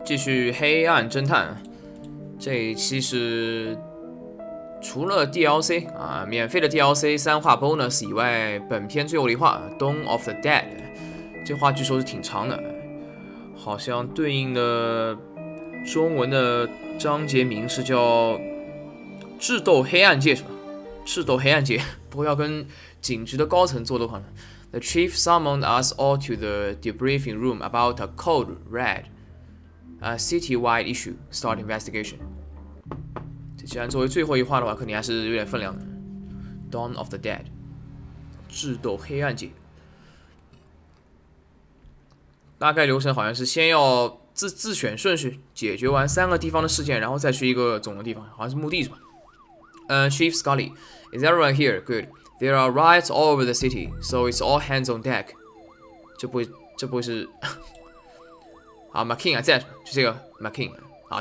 继续黑暗侦探，这一期是除了 DLC 免费的 DLC 3话 bonus 以外，本片最后的一话 Dawn of the Dead， 这话据说是挺长的，好像对应的中文的章节名是叫智斗黑暗界是吧？智斗黑暗界，不过要跟警局的高层做的话呢。The chief summoned us all to the debriefing room about a code red.A city-wide issue. Start investigation. 这既然作为最后一话的话，肯定还是有点分量的。Dawn of the Dead， 智斗黑暗界。大概流程好像是先要自选顺序解决完3个地方的事件，然后再去一个总的地方，好像是墓地是吧？Chief Scully, is everyone here? Good. There are riots all over the city, so it's all hands on deck. 这不会是McKean 在，就这个 McKean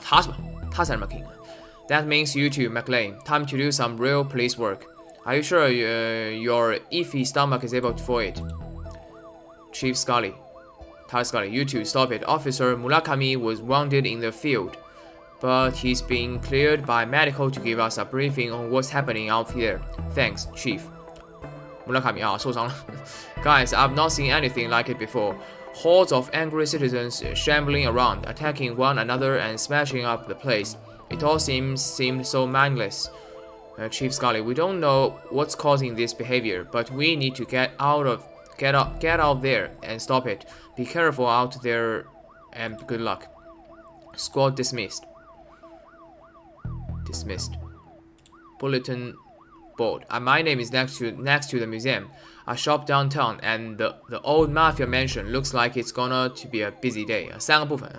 他是吧？他才是 McKean。That means you too, McLean. Time to do some real police work. Are you sure your iffy stomach is able for it? Chief Scully. 他是 Scully. You two, stop it. Officer Murakami was wounded in the field, but he's been cleared by medical to give us a briefing on what's happening out here. Thanks, Chief. Murakami 受伤了。Guys, I've not seen anything like it before.Hordes of angry citizens shambling around, attacking one another and smashing up the place. It all seemed so mindless. Chief Scully, we don't know what's causing this behavior, but we need to get out there and stop it. Be careful out there and good luck. Squad dismissed. Bulletin board. My name is next to the museum.A shop downtown and the old mafia mansion looks like it's gonna to be a busy day. 3个部分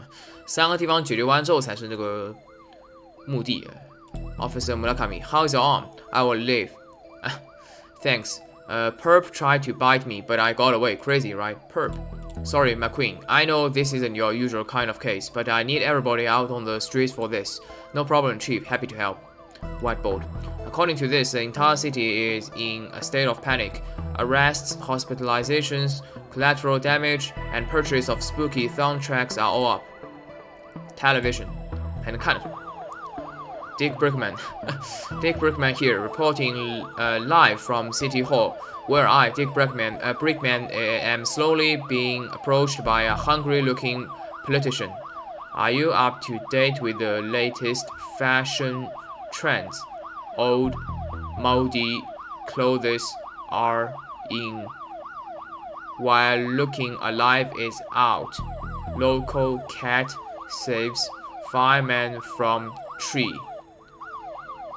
，3个地方解决完之后才是那个墓地。Officer Murakami, how's your arm? I will live. Thanks. Perp tried to bite me, but I got away. Crazy, right? Perp. Sorry, McQueen. I know this isn't your usual kind of case, but I need everybody out on the streets for this. No problem, Chief. Happy to help. Whiteboard.According to this, the entire city is in a state of panic. Arrests, hospitalizations, collateral damage, and purchase of spooky soundtracks are all up. Television. 还能看得出。Dick Brickman. Dick Brickman here, reporting live from City Hall, where I, Dick Brickman, am slowly being approached by a hungry-looking politician. Are you up to date with the latest fashion trends?Old, moldy clothes are in, while looking alive is out. Local cat saves fireman from tree.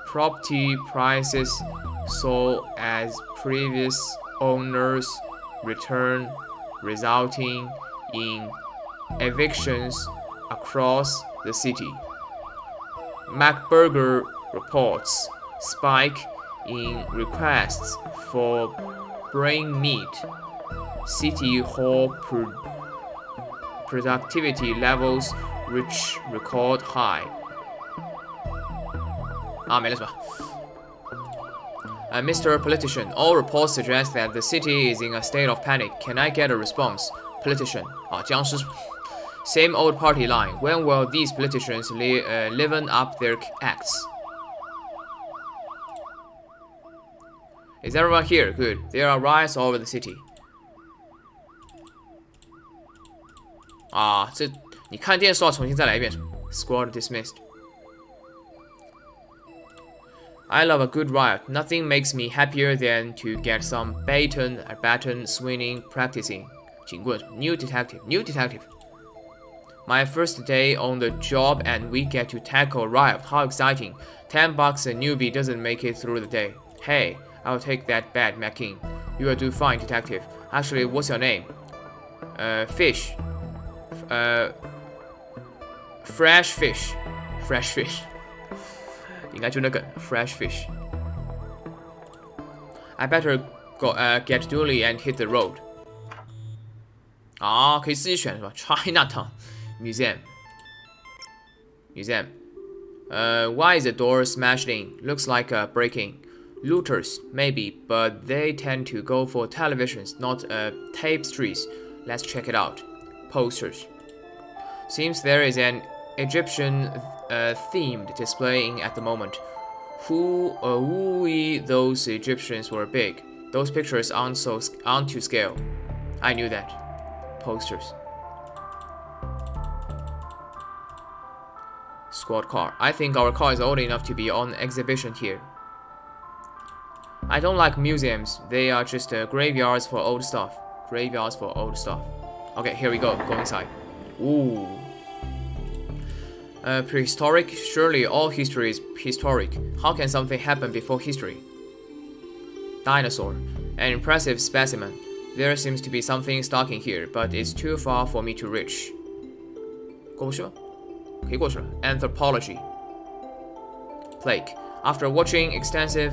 Property prices soar as previous owners return, resulting in evictions across the city. McBurger reports.Spike in requests for brain meat. City Hall productivity levels reach record high. 没了是吧？Mr. Politician, all reports suggest that the city is in a state of panic. Can I get a response? Politician, 僵尸。Same old party line. When will these politicians liven up their acts?Is everyone here? Good. There are riots all over the city. 这你看电视要重新再来一遍。Squad dismissed. I love a good riot. Nothing makes me happier than to get some baton swinging practicing. 警棍 New detective. My first day on the job and we get to tackle a riot. How exciting. $10 a newbie doesn't make it through the day. Hey.I'll take that bet, McKean. You will do fine, detective. Actually, what's your name? Fish. Fresh fish. 应该就那个 fresh fish. I better go get duly and hit the road. 可以自己选是吧 ？Chinatown Museum. Why is the door smashed in? Looks like a break-in.Looters, maybe, but they tend to go for televisions, not tapestries. Let's check it out. Posters. Seems there is an Egyptian themed displaying at the moment. Who those Egyptians were big. Those pictures aren't to scale. I knew that. Posters. Squad car. I think our car is old enough to be on exhibition here. I don't like museums. They are just graveyards for old stuff. Graveyards for old stuff. Okay, here we go. Go inside. Ooh. Prehistoric? Surely all history is historic. How can something happen before history? Dinosaur. An impressive specimen. There seems to be something stuck in here, but it's too far for me to reach. 过不去吗？可以过去了。Anthropology. Plague. After watching extensive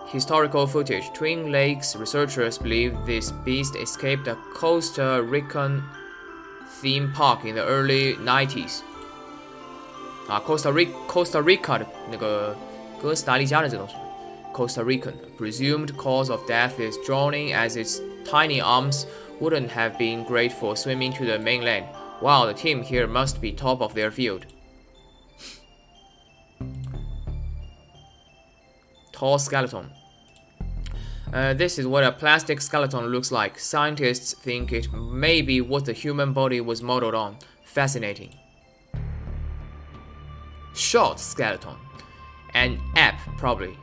historical footage, Twin Lakes researchers believe this beast escaped a Costa Rican theme park in the early 90s. Costa Rica 的那个哥斯达黎加的这东西 Costa Rican. Presumed cause of death is drowning, as its tiny arms wouldn't have been great for swimming to the mainland. Wow, the team here must be top of their field. Tall skeleton. This is what a plastic skeleton looks like. Scientists think it may be what the human body was modeled on. Fascinating. Short skeleton. An ape, probably.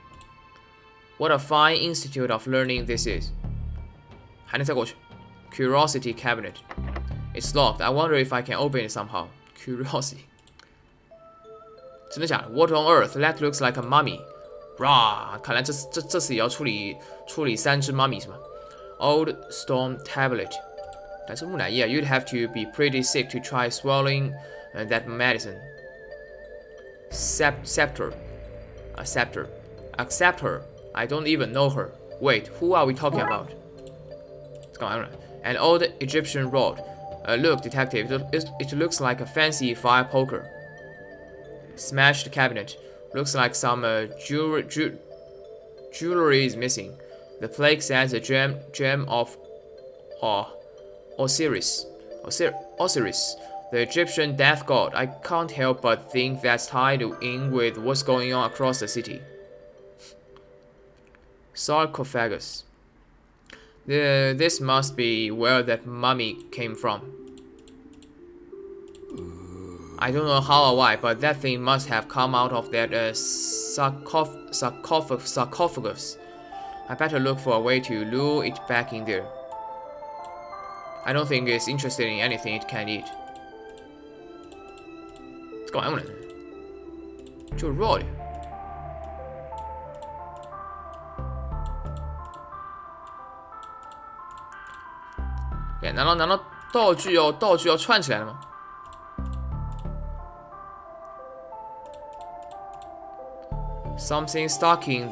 What a fine institute of learning this is. 还能再过去 Curiosity cabinet. It's locked. I wonder if I can open it somehow. Curiosity. 真的假的 What on earth? That looks like a mummy. Rah! 看来这次也要处理3只 mummy 是吧 Old stone tablet. 但是木乃伊啊 You'd have to be pretty sick to try swallowing that medicine. Scepter. A scepter. Accept her. I don't even know her. Wait, who are we talking about? An old Egyptian rod. Look, detective, it looks like a fancy fire poker. Smashed cabinet. Looks like some jewelry is missing. The plaque says a gem of Osiris. Osiris, the Egyptian death god. I can't help but think that's tied in with what's going on across the city. Sarcophagus. This must be where that mummy came from. I don't know how or why, but that thing must have come out of that sarcophagus. I better look for a way to lure it back in there. I don't think it's interested in anything it can eat. 干嘛用呢？就弱的。难道道具要串起来了吗？ Something stuck in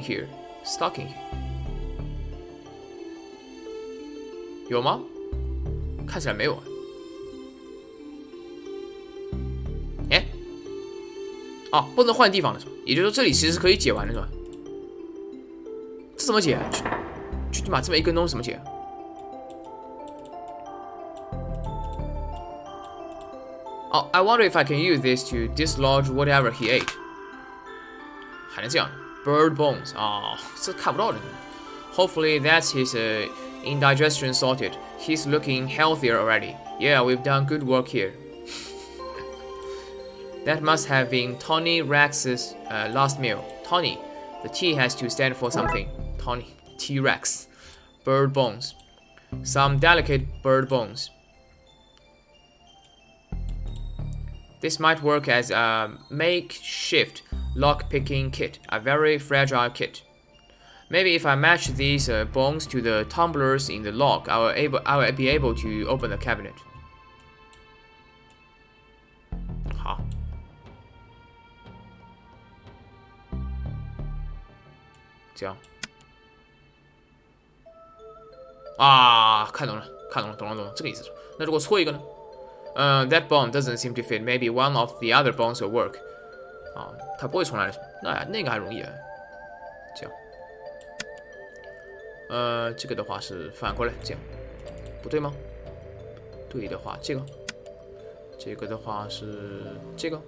here. Stuck in here. 有吗？看起来没有。哎，哦，不能换地方了是吧？也就是说这里其实是可以解完的是吧？这怎么解？去你妈！这么一根东西怎么解？ Oh, I wonder if I can use this to dislodge whatever he ate. 还能这样 bird bones 啊，这看不到的。Hopefully that's his indigestion sorted. He's looking healthier already. Yeah, we've done good work here. That must have been Tony Rex's last meal. Tony, the T has to stand for something. Tony, T-Rex. Bird bones. Some delicate bird bones. This might work as a makeshift lock-picking kit, a very fragile kit. Maybe if I match these bones to the tumblers in the lock, I will be able to open the cabinet. 好，这样啊，看懂了，懂了，这个意思。那如果错一个呢？ that bone doesn't seem to fit. Maybe one of the other bones will work. 啊，它不会重来的。那个还容易啊。这样。这个的话是反过来这样，不对吗？对的话，这个这个的话是这个，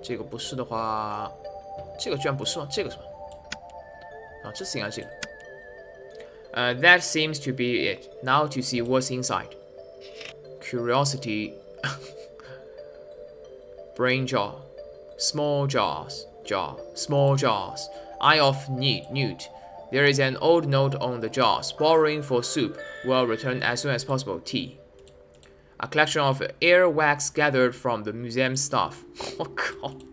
这个不是的话，这个居然不是吗？这个是吧？啊，这次应该是这个。That seems to be it. Now to see what's inside. Curiosity. Brain jaw. Small jaws. Small jaws. Eye of newt. There is an old note on the jaws. Borrowing for soup. Will return as soon as possible. Tea. A collection of earwax gathered from the museum staff. Oh god.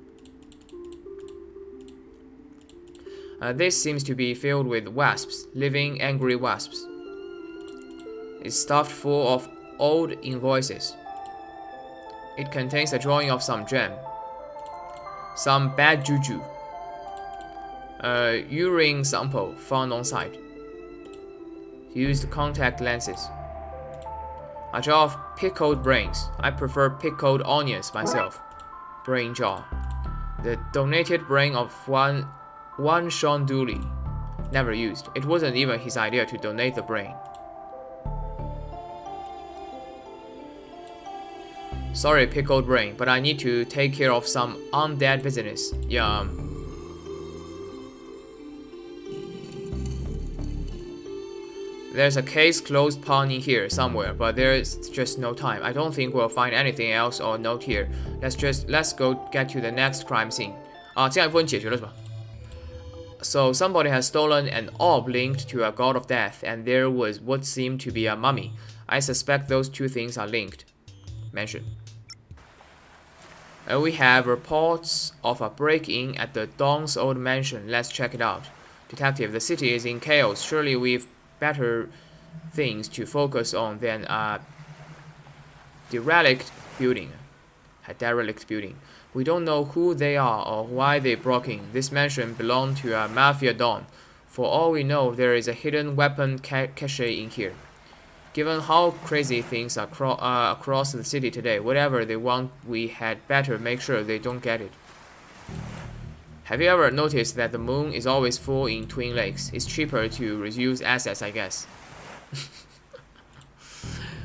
This seems to be filled with wasps, living angry wasps. It's stuffed full of old invoices. It contains a drawing of some gem. Some bad juju. Urine sample found on site. Used contact lenses. A jar of pickled brains. I prefer pickled onions myself. Brain jar. The donated brain of one Sean Dooley. Never used. It wasn't even his idea to donate the brain. Sorry, pickled brain, but I need to take care of some undead business. Yum. There's a case closed pawn in here somewhere, but there's just no time. I don't think we'll find anything else or note here. Let's go get to the next crime scene. 啊，这样一部分解决了是吧？ So somebody has stolen an orb linked to a god of death, and there was what seemed to be a mummy. I suspect those two things are linked. Mention. We have reports of a break-in at the Dawn's old mansion. Let's check it out. Detective, the city is in chaos. Surely we've better things to focus on than a derelict building. We don't know who they are or why they broke in. This mansion belonged to a mafia don. For all we know, there is a hidden weapon cache in here. Given how crazy things are across the city today, whatever they want, we had better make sure they don't get it. Have you ever noticed that the moon is always full in Twin Lakes? It's cheaper to reuse assets, I guess.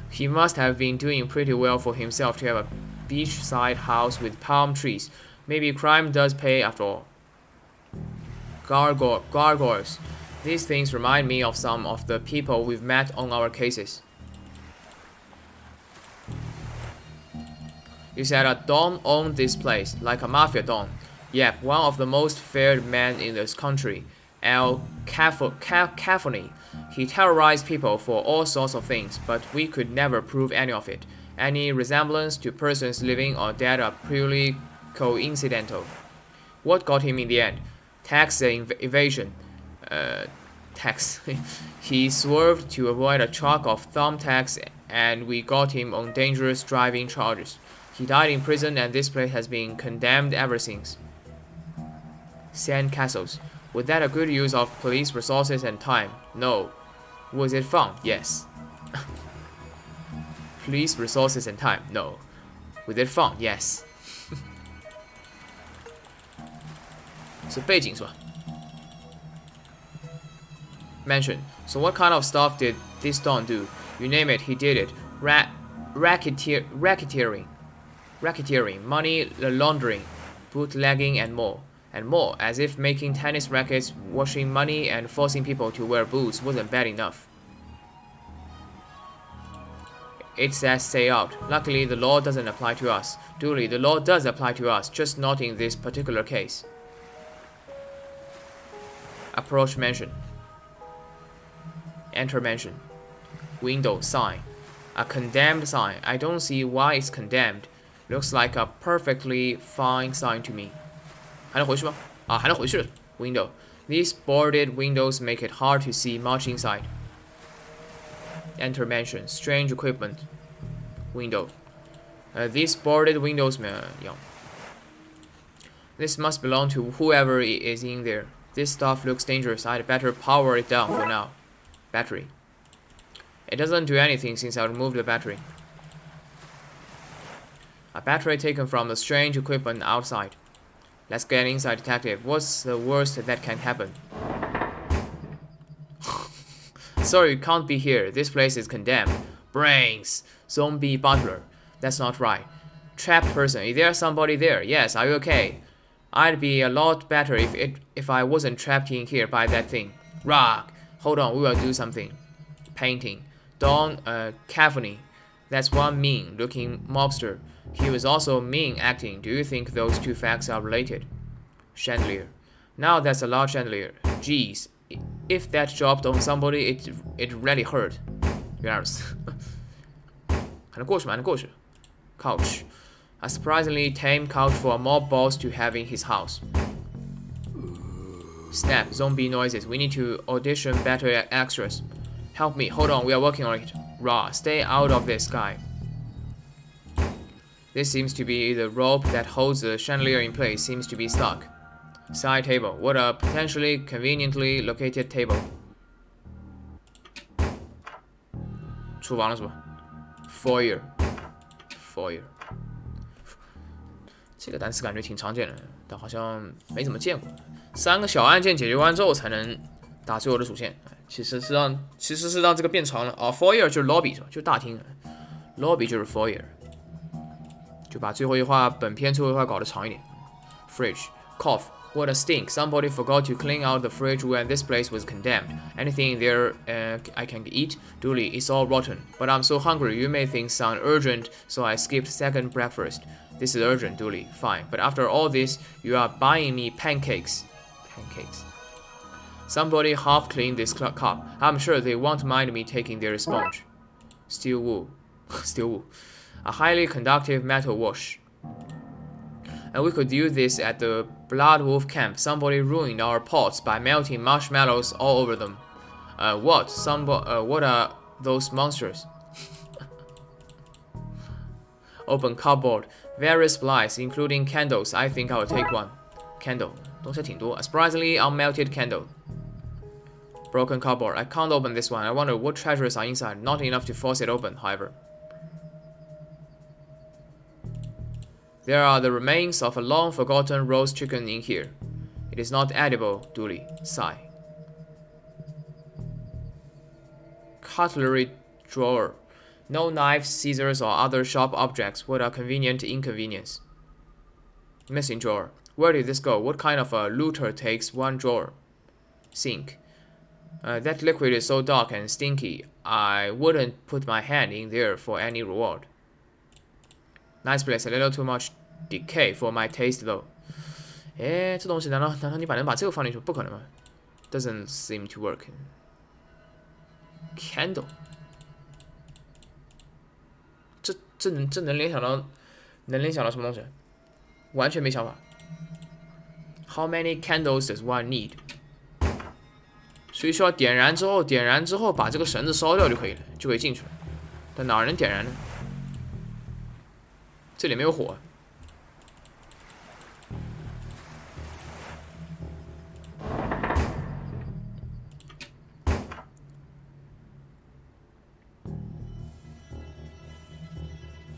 He must have been doing pretty well for himself to have a beachside house with palm trees. Maybe crime does pay after all. Gargoyles. These things remind me of some of the people we've met on our cases. You said a don owned this place, like a mafia don. Yep, one of the most feared men in this country, El Cafoni. He terrorized people for all sorts of things, but we could never prove any of it. Any resemblance to persons living or dead are purely coincidental. What got him in the end? Tax evasion. Tax. He swerved to avoid a truck of thumbtacks, and we got him on dangerous driving charges. He died in prison, and this place has been condemned ever since. Sand castles. Was that a good use of police resources and time? No. Was it fun? Yes. Police resources and time? No. Was it fun? Yes. 是背景是吧 Mention. So what kind of stuff did this don do? You name it, he did it. Racketeering, money laundering, bootlegging, and more. And more, as if making tennis rackets, washing money, and forcing people to wear boots wasn't bad enough. It says stay out. Luckily, the law doesn't apply to us. Dooley, the law does apply to us, just not in this particular case. Approach mansion. Enter mansion. Window, sign. A condemned sign. I don't see why it's condemned. Looks like a perfectly fine sign to me. 还能回去吗？啊，还能回去了。Window. These boarded windows make it hard to see much inside. Enter mansion. Strange equipment. Window. These boarded windows, yeah. This must belong to whoever is in there. This stuff looks dangerous. I'd better power it down for now. Battery. It doesn't do anything since I removed the battery. A battery taken from the strange equipment outside. Let's get inside, detective. What's the worst that can happen? Sorry, you can't be here. This place is condemned. Brains. Zombie butler. That's not right. Trapped person. Is there somebody there? Yes. Are you okay? I'd be a lot better if I wasn't trapped in here by that thing. Rock. Hold on. We will do something. Painting. Don Cavani. That's one mean-looking mobster. He was also mean acting. Do you think those two facts are related? Chandelier. Now that's a large chandelier. Jeez. If that dropped on somebody, it really hurt. 原来如此，还能过去吗？还能过去。Couch. A surprisingly tame couch for a mob boss to have in his house. Snap. Zombie noises. We need to audition better extras. Help me. Hold on. We are working on it. Raw. Stay out of this guy. This seems to be the rope that holds the chandelier in place. Seems to be stuck. Side table. What a potentially conveniently located table. 厨房了是吧 ？Foyer. 这个单词感觉挺常见的，但好像没怎么见过。3个小案件解决完之后才能打最后的主线。其实是让这个变长了啊。Foyer 就是 lobby 是吧？就是大厅。lobby 就是 foyer， 就把最后一话本片最后一话搞得长一点。Fridge. Cough. What a stink. Somebody forgot to clean out the fridge when this place was condemned. Anything in there I can eat? Dooley, it's all rotten. But I'm so hungry, you may think sound urgent, so I skipped second breakfast. This is urgent, Dooley. Fine. But after all this, you are buying me pancakes. Somebody half cleaned this cup. I'm sure they won't mind me taking their sponge. Steel wool. A highly conductive metal wash. And we could use this at the Blood Wolf camp. Somebody ruined our pots by melting marshmallows all over them. What? What are those monsters? Open cupboard. Various supplies, including candles. I think I'll take one. Candle. 东西挺多. A surprisingly unmelted candle. Broken cupboard. I can't open this one. I wonder what treasures are inside. Not enough to force it open, however. There are the remains of a long-forgotten roast chicken in here. It is not edible, Dooley. Sigh. Cutlery drawer. No knives, scissors, or other sharp objects. What a convenient inconvenience. Missing drawer. Where did this go? What kind of a looter takes one drawer? Sink. That liquid is so dark and stinky, I wouldn't put my hand in there for any reward. Nice place, a little too much decay for my taste though. 哎，这东西难道你能把这个放进去？不可能吧 ？Doesn't seem to work. Candle. 这能联想到什么东西？完全没想法。How many candles does one need? 所以需要点燃之后把这个绳子烧掉就可以了，就可以进去了。但哪能点燃呢？这里没有火。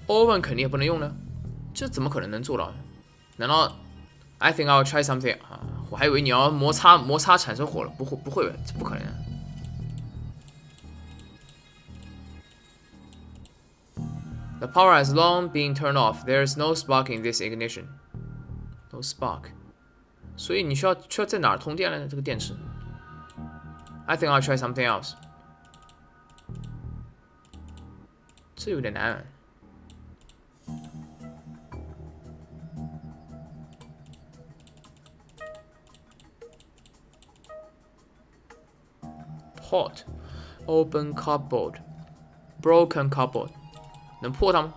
Oven 肯定也不能用呢，这怎么可能能做到呢？难道 I think I'll try something 啊？我还以为你要摩擦产生火了，不会吧？这不可能啊。The power has long been turned off. There is no spark in this ignition. No spark. 所以你需要在哪儿通电呢？这个电池。I think I'll try something else. 这有点难。Pot. Open cupboard. Broken cupboard. 能破它吗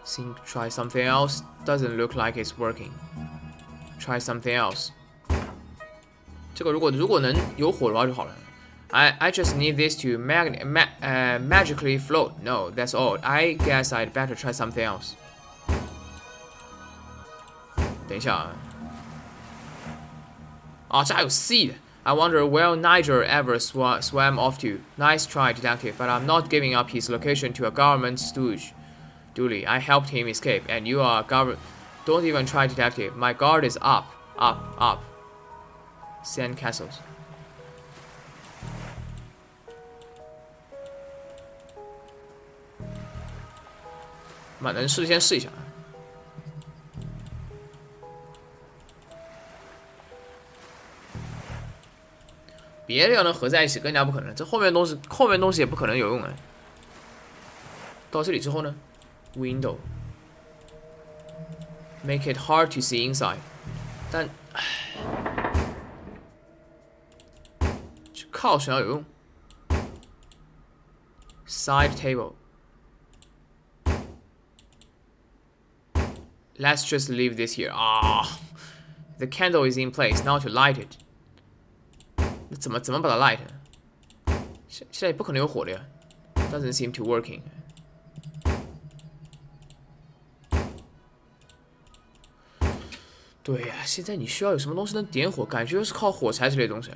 ？Think try something else. Doesn't look like it's working. Try something else. 这个如果能有火的话就好了。I just need this to magically float. No, that's all. I guess I'd better try something else. 等一下啊，这还有 C 的。I wonder where Nigel ever swam off to. Nice try, detective, but I'm not giving up his location to a government stooge. Dooley, I helped him escape, and you are government. Don't even try, detective. My guard is up. Sand castles. 能试先试一下。别的要能合在一起更加不可能，这后面东西也不可能有用的。到这里之后呢 ，Window make it hard to see inside， 但这 couch 要有用 ，side table。Let's just leave this here. The candle is in place. Now to light it. 那怎么把它 light？ 现在也不可能有火的呀。Doesn't seem to working. 对呀，现在你需要有什么东西能点火？感觉是靠火柴之类的东西。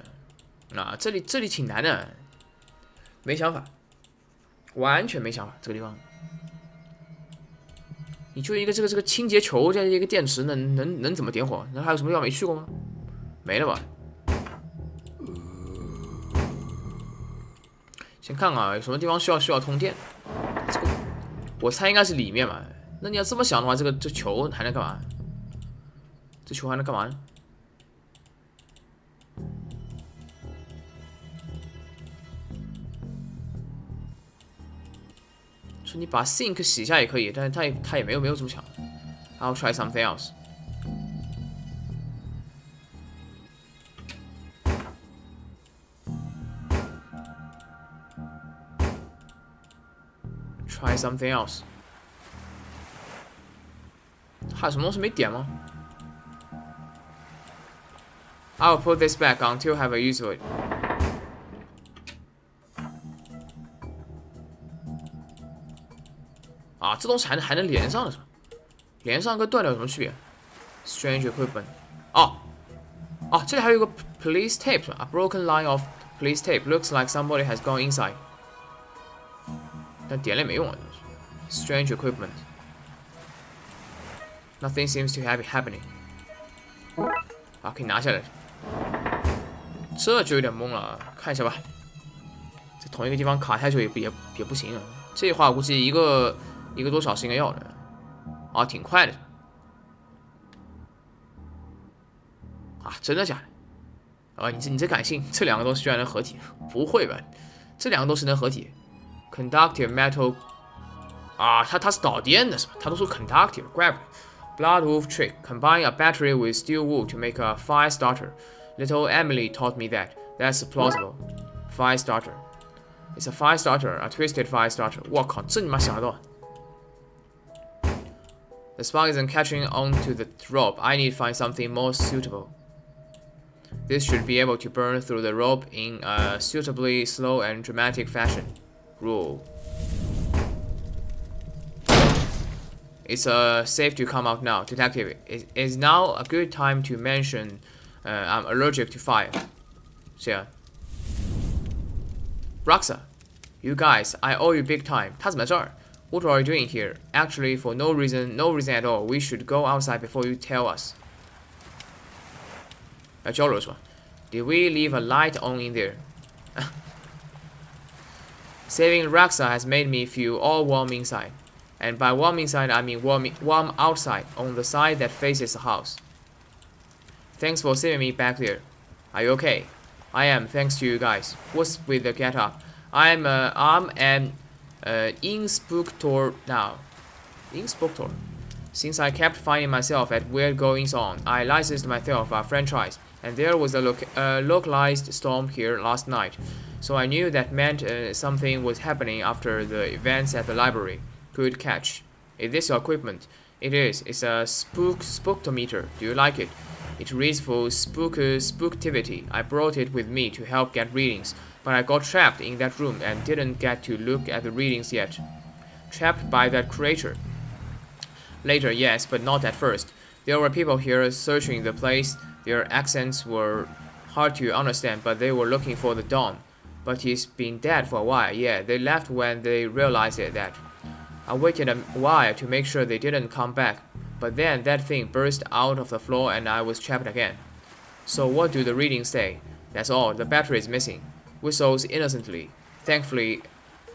这里挺难的，没想法，完全没想法。这个地方，你就一个这个清洁球加一个电池，能怎么点火？那还有什么地方没去过吗？没了吧？先看看有什么地方需要通电。这个我猜应该是里面嘛。那你要这么想的话，这球还能干嘛？这球还能干嘛呢？说你把 sink 洗一下也可以，但是他也没有这么想。I'll try something else. Try something else. 还有什么东西没点吗？I'll put this back until I have a use for it. 这东西还能连上的是吧？连上跟断掉有什么区别 ？Strange equipment. 这里还有一个 police tape 是吧 ？A broken line of police tape looks like somebody has gone inside. 但点了也没用啊 ！Strange equipment. Nothing seems to have happening. 可以拿下来。这就有点懵了，看一下吧。在同一个地方卡太久也不行啊。这话估计一个多小时应该要的。挺快的。真的假的？你这敢信？这两个东西居然能合体？不会吧？这两个东西能合体 ？Conductive metal 它是导电的是吧？它都说 conductive grab blood wolf trick combine a battery with steel wool to make a fire starter. Little Emily taught me that. That's plausible. Fire starter. It's a fire starter, a twisted fire starter. 我靠，这你妈想得到？The spark isn't catching onto the rope. I need to find something more suitable. This should be able to burn through the rope in a suitably slow and dramatic fashion. Rule. It's safe to come out now. Detective, is now a good time to mention I'm allergic to fire. So, Roxa, you guys, I owe you big time. 他怎么在这儿？ What are you doing here? Actually, for no reason at all. We should go outside before you tell us. 要交流是吧 ？Did we leave a light on in there? Saving Roxa has made me feel all warm inside. And by warm inside, I mean warm outside, on the side that faces the house. Thanks for saving me back there. Are you okay? I am, thanks to you guys. What's with the get up? I'm an inspector now. Inspector. Since I kept finding myself at weird goings on, I licensed myself a franchise, and there was a localized storm here last night. So I knew that meant something was happening after the events at the library. Good catch. Is this your equipment? It is. It's a Spookometer. Do you like it? It reads for spooktivity. I brought it with me to help get readings, but I got trapped in that room and didn't get to look at the readings yet. Trapped by that creature. Later, yes, but not at first. There were people here searching the place. Their accents were hard to understand, but they were looking for the Dawn. But he's been dead for a while. Yeah, they left when they realized that. I waited a while to make sure they didn't come back, but then that thing burst out of the floor and I was trapped again. So what do the readings say? That's all. The battery is missing. Whistles innocently. Thankfully,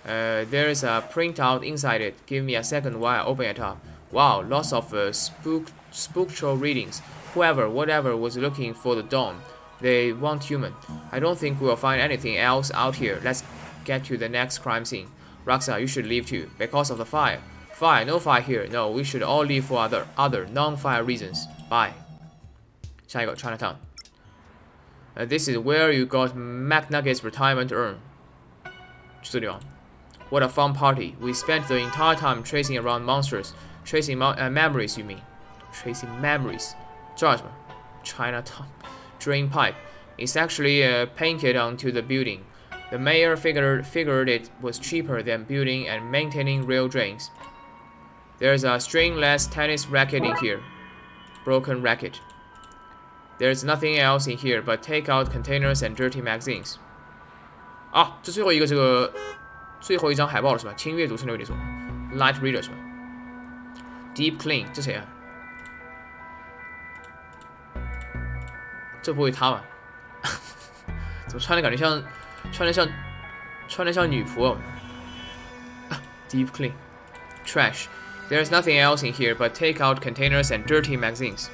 There's a printout inside it. Give me a second while I open it up. Wow, lots of spooktral readings. Whoever, whatever was looking for the dawn, they weren't human. I don't think we'll find anything else out here. Let's get to the next crime scene. Roxa, you should leave too, because of the fire. Fire, no fire here. No, we should all leave for other non-fire reasons. Bye. 下一个 Chinatown. This is where you got McNugget's retirement urn. 这地方。What a fun party. We spent the entire time chasing around monsters. Chasing memories, you mean? Chasing memories. 这叫什么 Chinatown. Drain pipe. It's actually painted onto the building. The mayor figured it was cheaper than building and maintaining real drains. There's a stringless tennis racket in here. Broken racket. There's nothing else in here but takeout containers and dirty magazines. 啊，这最后一张海报了是吧？轻阅读是那位说 ，Light Reader 是吧 ？Deep Clean 这谁啊？这不会他吧？怎么穿的感觉像女仆啊 ？Deep Clean Trash. There's nothing else in here but takeout containers and dirty magazines.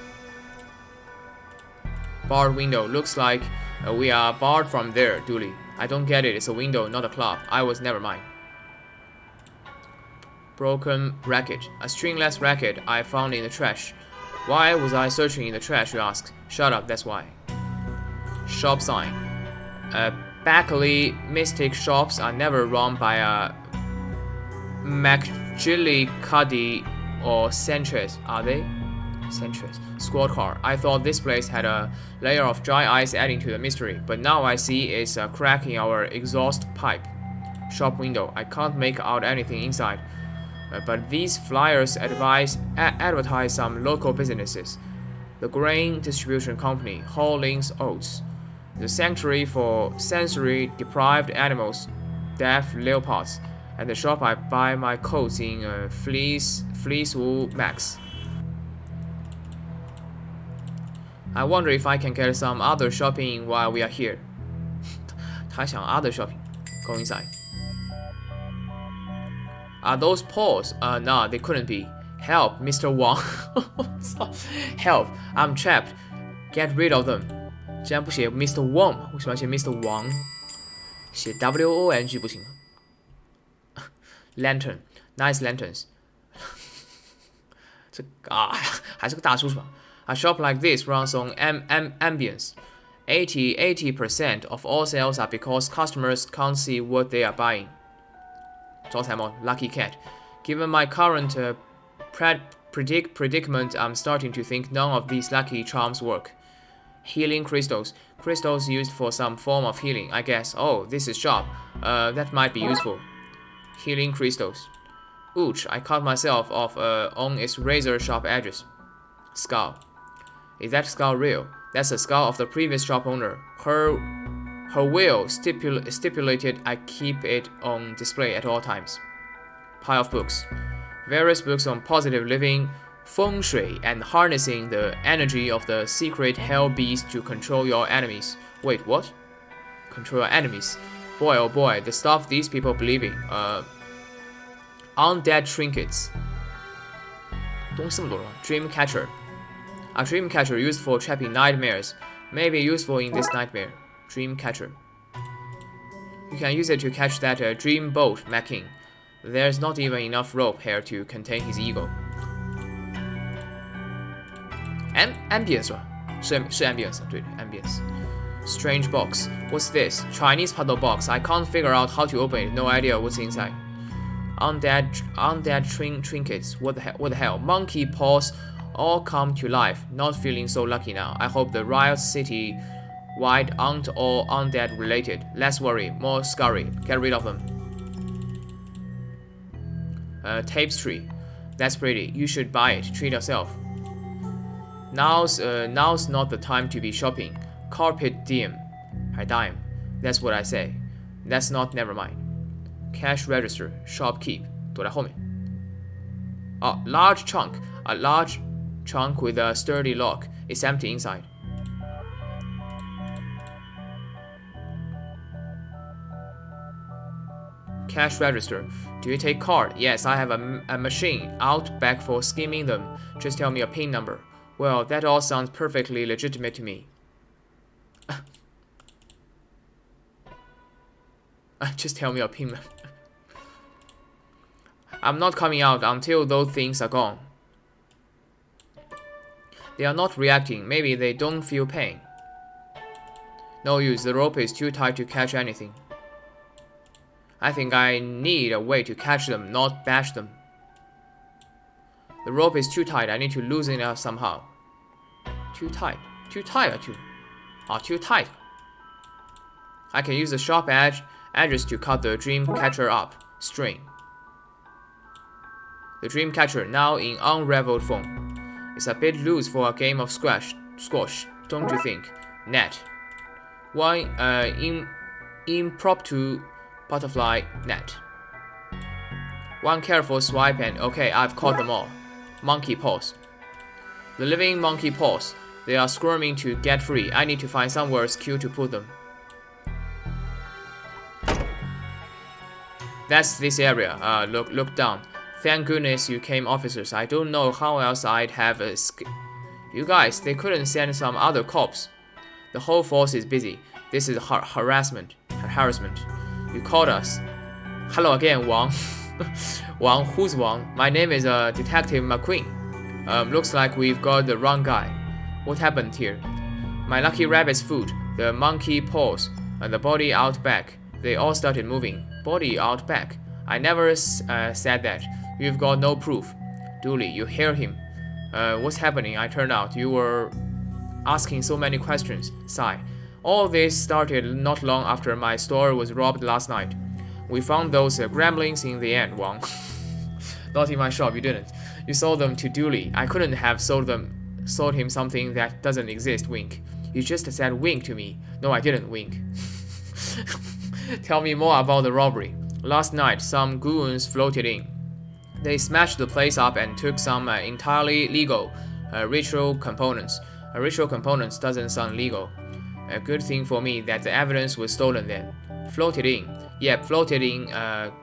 Barred window. Looks like we are barred from there, Dooley. I don't get it. It's a window, not a club. I was never mind. Broken racket. A stringless racket I found in the trash. Why was I searching in the trash, you ask? Shut up, that's why. Shop sign. Backley Mystic shops are never run by a McGillicuddy or Sanchez, are they? Sanchez. Squad car. I thought this place had a layer of dry ice adding to the mystery, but now I see it's a crack in our exhaust pipe. Shop window. I can't make out anything inside, but these flyers advertise some local businesses. The grain distribution company, Hollings Oats. The sanctuary for sensory deprived animals, deaf leopards, and the shop I buy my coats in Fleecewool Max. I wonder if I can get some other shopping while we are here. 他想 other shopping. Go inside. Are those paws? No, they couldn't be. Help, Mr. Wang. Help, I'm trapped. Get rid of them. 既然不写 Mr. Wang， 为什么要写 Mr. Wang？ 写 WONG 不行吗 ？Lantern, nice lanterns. 这啊，还是个大叔是吧？ A shop like this runs on ambience. 80% of all sales are because customers can't see what they are buying. 招财猫 Lucky Cat. Given my current predicament, I'm starting to think none of these lucky charms work. Healing crystals. Crystals used for some form of healing, I guess. Oh, this is sharp. That might be useful. Healing crystals. Ouch, I cut myself off on its razor-sharp edges. Skull. Is that skull real? That's the skull of the previous shop owner. Her will stipulated I keep it on display at all times. Pile of books. Various books on positive living, feng shui, and harnessing the energy of the secret hell beast to control your enemies. Wait, what? Control your enemies. Boy, oh boy, the stuff these people believe in. Undead trinkets. 东西这么多了 Dream catcher. A dream catcher used for trapping nightmares. Maybe useful in this nightmare. Dream catcher. You can use it to catch that dream boat, Macking. There's not even enough rope here to contain his ego. Ambience 吧？是 ambience 对的 ambience. Strange box. What's this? Chinese puzzle box. I can't figure out how to open it. No idea what's inside. Undead trinkets. What the hell? Monkey paws all come to life. Not feeling so lucky now. I hope the Riot City wide aren't all undead related. Less worry, more scurry. Get rid of them. Tapestry. That's pretty. You should buy it. Treat yourself. Now's not the time to be shopping. Carpet diem. That's what I say. That's not never mind. Cash register. Shop keep. 躲在后面。Large trunk. A large trunk with a sturdy lock. It's empty inside. cash register. Do you take card? Yes, I have a machine out back for skimming them. Just tell me a PIN number. Well, that all sounds perfectly legitimate to me. Just tell me a PIN number. I'm not coming out until those things are gone. They are not reacting. Maybe they don't feel pain. No use. The rope is too tight to catch anything. I think I need a way to catch them, not bash them. The rope is too tight. I need to loosen it up somehow. Too tight. Too tight. Too tight. I can use the sharp edges to cut the dream catcher up. String. The dream catcher now in unraveled form. It's a bit loose for a game of squash, don't you think? Net. One impromptu butterfly net. One careful swipe and okay, I've caught them all. Monkey paws. The living monkey paws. They are squirming to get free. I need to find somewhere secure to put them. That's this area. Look down. Thank goodness you came, officers. I don't know how else I'd have You guys, they couldn't send some other cops. The whole force is busy. This is harassment. You called us. Hello again, Wang. Wang, who's Wang? My name is Detective McQueen. Looks like we've got the wrong guy. What happened here? My lucky rabbit's food, the monkey paws, and the body out back. They all started moving. Body out back. I never said that. You've got no proof. Dooley, you hear him. What's happening? I turned out you were asking so many questions. Sigh. All this started not long after my store was robbed last night. We found those gremlins in the end, Wang. Not in my shop, you didn't. You sold them to Dooley. I couldn't have sold him something that doesn't exist, wink. You just said wink to me. No, I didn't wink. Tell me more about the robbery. Last night, some goons floated in. They smashed the place up and took some entirely legal ritual components. Ritual components doesn't sound legal. A good thing for me that the evidence was stolen then. Floated in. Yep, floated in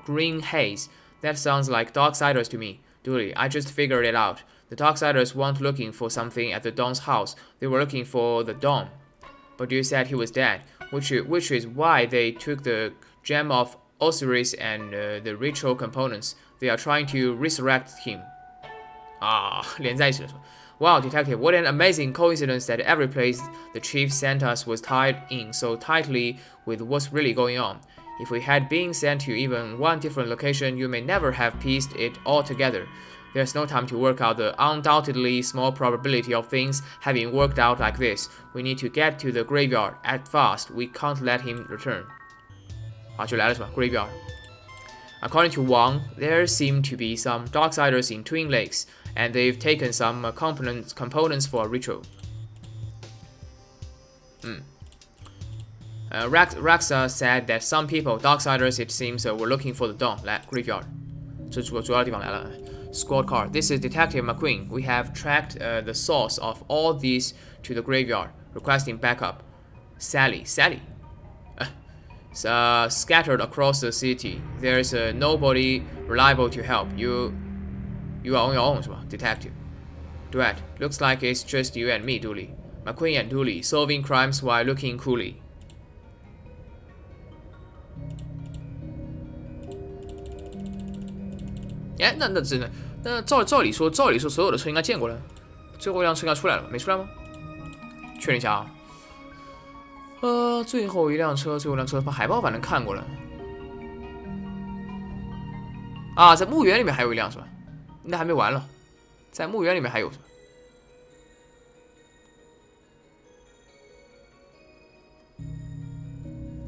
green haze. That sounds like Darksiders to me. Dooley, I just figured it out. The Darksiders weren't looking for something at the Don's house. They were looking for the Don. But you said he was dead, which is why they took the gem of Osiris and the ritual components. They are trying to resurrect him. 连在一起了。Wow, detective, what an amazing coincidence that every place the chief sent us was tied in so tightly with what's really going on. If we had been sent to even one different location, you may never have pieced it all together. There's no time to work out the undoubtedly small probability of things having worked out like this. We need to get to the graveyard at fast. We can't let him return. 就来了是吧 ？Graveyard. According to Wang, there seem to be some Darksiders in Twin Lakes, and they've taken some components for a ritual. Raxa said that some people, Darksiders, it seems, were looking for the Dawn. 来 Graveyard. 这主要的地方来了。Squad car. This is Detective McQueen. We have tracked the source of all these to the graveyard, requesting backup. Sally. Scattered across the city. There's nobody reliable to help. You are on your own, Detective. Duet. Looks like it's just you and me, Dooley. McQueen and Dooley solving crimes while looking coolly. Yeah, 那真的，那照理说所有的车应该见过了，最后一辆车应该出来了，没出来吗？确认一下啊。最后一辆车，把海报反正看过了。在墓园里面还有一辆是吧？那还没完了，在墓园里面还有是吧？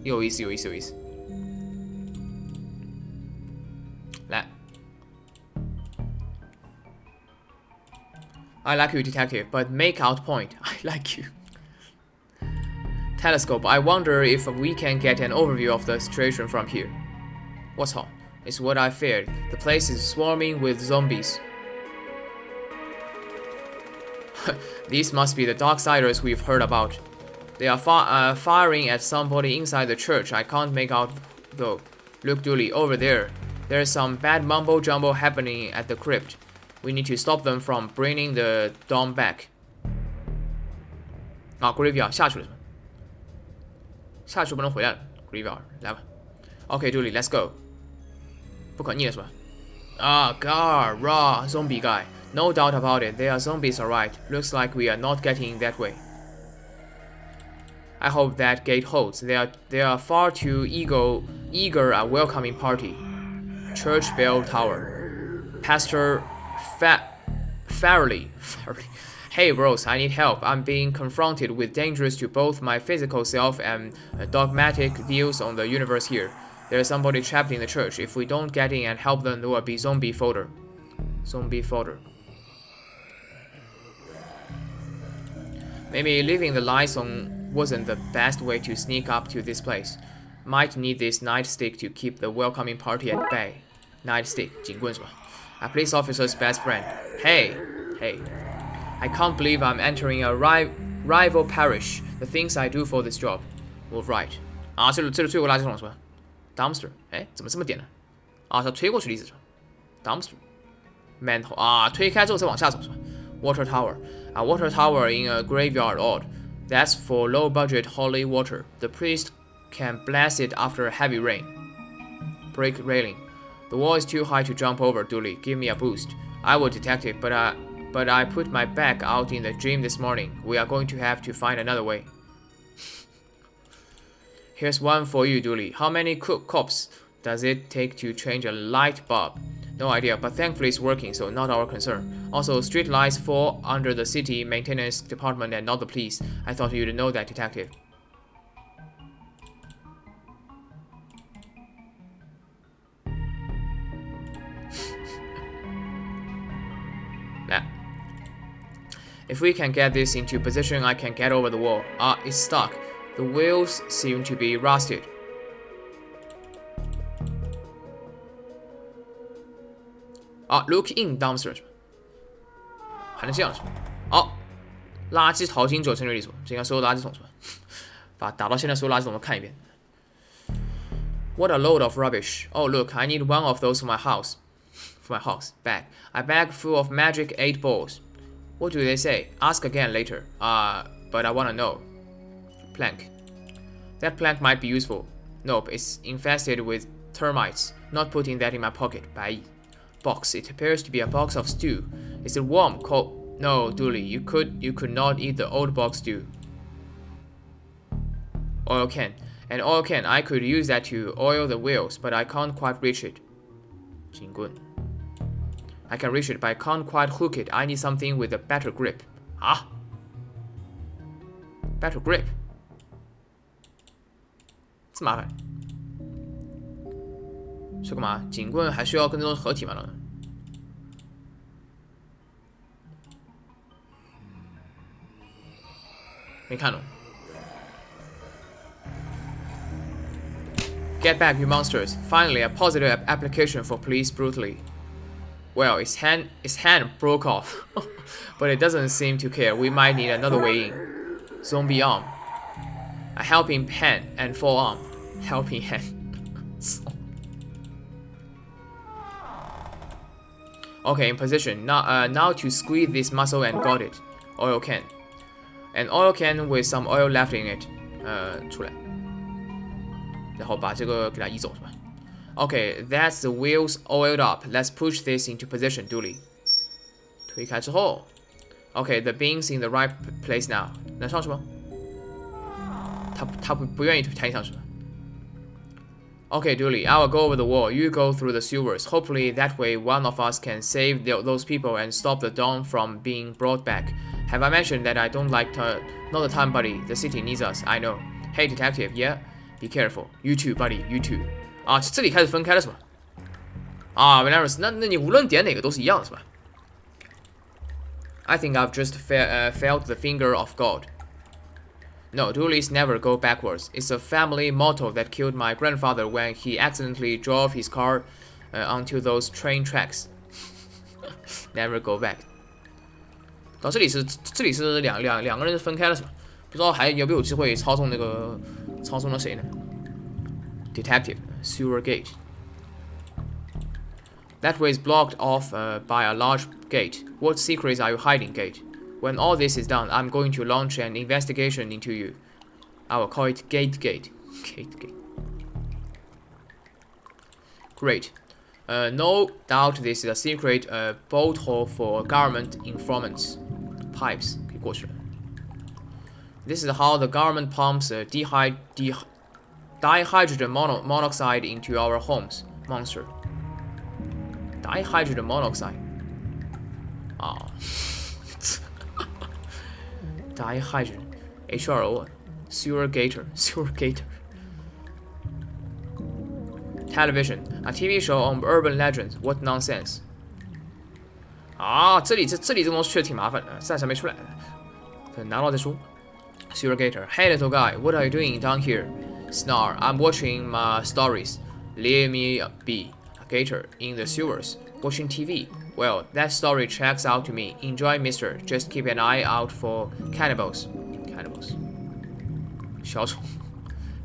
有意思。来 ，I like you, detective, but make out point. I like you. Telescope. I wonder if we can get an overview of the situation from here. What's hot? It's what I feared. The place is swarming with zombies. These must be the Darksiders we've heard about. They are firing at somebody inside the church. I can't make out though. Look, Dooley, over there. There's some bad mumbo jumbo happening at the crypt. We need to stop them from bringing the dawn back. 啊 ，graveyard 下去了是吧？下去不能回来了 ，graveyard 来吧。OK, Dooley, let's go. 不可逆了是吧？啊 ，God, raw zombie guy. No doubt about it. They are zombies, alright. Looks like we are not getting that way. I hope that gate holds. They are far too eager at welcoming party. Church bell tower. Pastor Farley. Hey bros, I need help. I'm being confronted with dangers to both my physical self and dogmatic views on the universe here. There's somebody trapped in the church. If we don't get in and help them, there will be zombie fodder. Zombie fodder. Maybe leaving the lights on wasn't the best way to sneak up to this place. Might need this nightstick to keep the welcoming party at bay. Nightstick, 警棍是吧？ A police officer's best friend. Hey. I can't believe I'm entering a rival parish. The things I do for this job. Move right. 啊，这里推过垃圾桶是吧 ？Dumpster. 哎，怎么这么点呢？啊，是推过去的意思是吧 ？Dumpster. Manhole. 啊，推开之后再往下走是吧 ？Water tower. A water tower in a graveyard odd. That's for low-budget holy water. The priest can bless it after heavy rain. Brick railing. The wall is too high to jump over, Dooley. Give me a boost. I will detective, but I put my back out in the gym this morning. We are going to have to find another way. Here's one for you, Dooley. How many cops does it take to change a light bulb? No idea, but thankfully it's working, so not our concern. Also, street lights fall under the city maintenance department and not the police. I thought you'd know that, detective. Nah. If we can get this into position, I can get over the wall. Ah, it's stuck. The wheels seem to be rusted. Ah, look in dumpsters. 还能这样是吧？哦，垃圾淘金者侵略力所，这应该所有垃圾桶是吧？把打到现在所有垃圾桶都看一遍。What a load of rubbish! Oh look, I need one of those for my house. For my house bag. A bag full of magic 8 balls. What do they say? Ask again later. But I wanna know. Plank. That plank might be useful. Nope, it's infested with termites. Not putting that in my pocket. 白蚁。Box. It appears to be a box of stew. Is it warm? Cold? No, Dooley. You could not eat the old box stew. Oil can. An oil can. I could use that to oil the wheels, but I can't quite reach it. 警棍。I can reach it, but I can't quite hook it. I need something with a better grip. 啊 ？Better grip. 这麻烦。是干嘛？警棍还需要跟这东西合体吗？没看懂。Get back, you monsters! Finally, a positive application for police brutally. Well, its hand broke off, but it doesn't seem to care. We might need another way in. Zombie arm, a helping hand and forearm. Helping hand. Okay, in position. Now to squeeze this muscle and got it. Oil can. An oil can with some oil left in it. 出来。然后把这个给它移走是吧 ？Okay, that's the wheels oiled up. Let's push this into position, Dooley. 推开之后 ，Okay, the beam's in the right place now. 能上去吗？他不愿意抬上去。Okay, Dooley, I will go over the wall. You go through the sewers. Hopefully, that way one of us can save those people and stop the dawn from being brought back. Have I mentioned that I don't like not the time, buddy? The city needs us. I know. Hey, detective. Yeah. Be careful. You too, buddy. You too. 啊，这里开始分开了是吧？啊，原来如此。那你无论点哪个都是一样的是吧 ？I think I've just felt the finger of God. No, duelists never go backwards. It's a family motto that killed my grandfather when he accidentally drove his car onto those train tracks. Never go back. 到这里是两个人分开了是吧？不知道还有没有机会操纵那谁呢 ？Detective. sewer gate. That way is blocked off by a large gate. What secrets are you hiding, gate? When all this is done, I'm going to launch an investigation into you. I will call it Gate. Gate. Great. No doubt this is a secret bolt hole for government informants. Pipes. This is how the government pumps dihydrogen monoxide into our homes. Monster. Dihydrogen monoxide. Dihydrogen. HRO. Sewer gator. Television. A TV show on urban legends. What nonsense. 这里这个东西确实挺麻烦的，暂时没出来，拿到再说。Sewer gator. Hey little guy, what are you doing down here? Snar. I'm watching my stories. Leave me be. A gator in the sewers. Watching TV. Well, that story checks out to me. Enjoy, mister. Just keep an eye out for cannibals.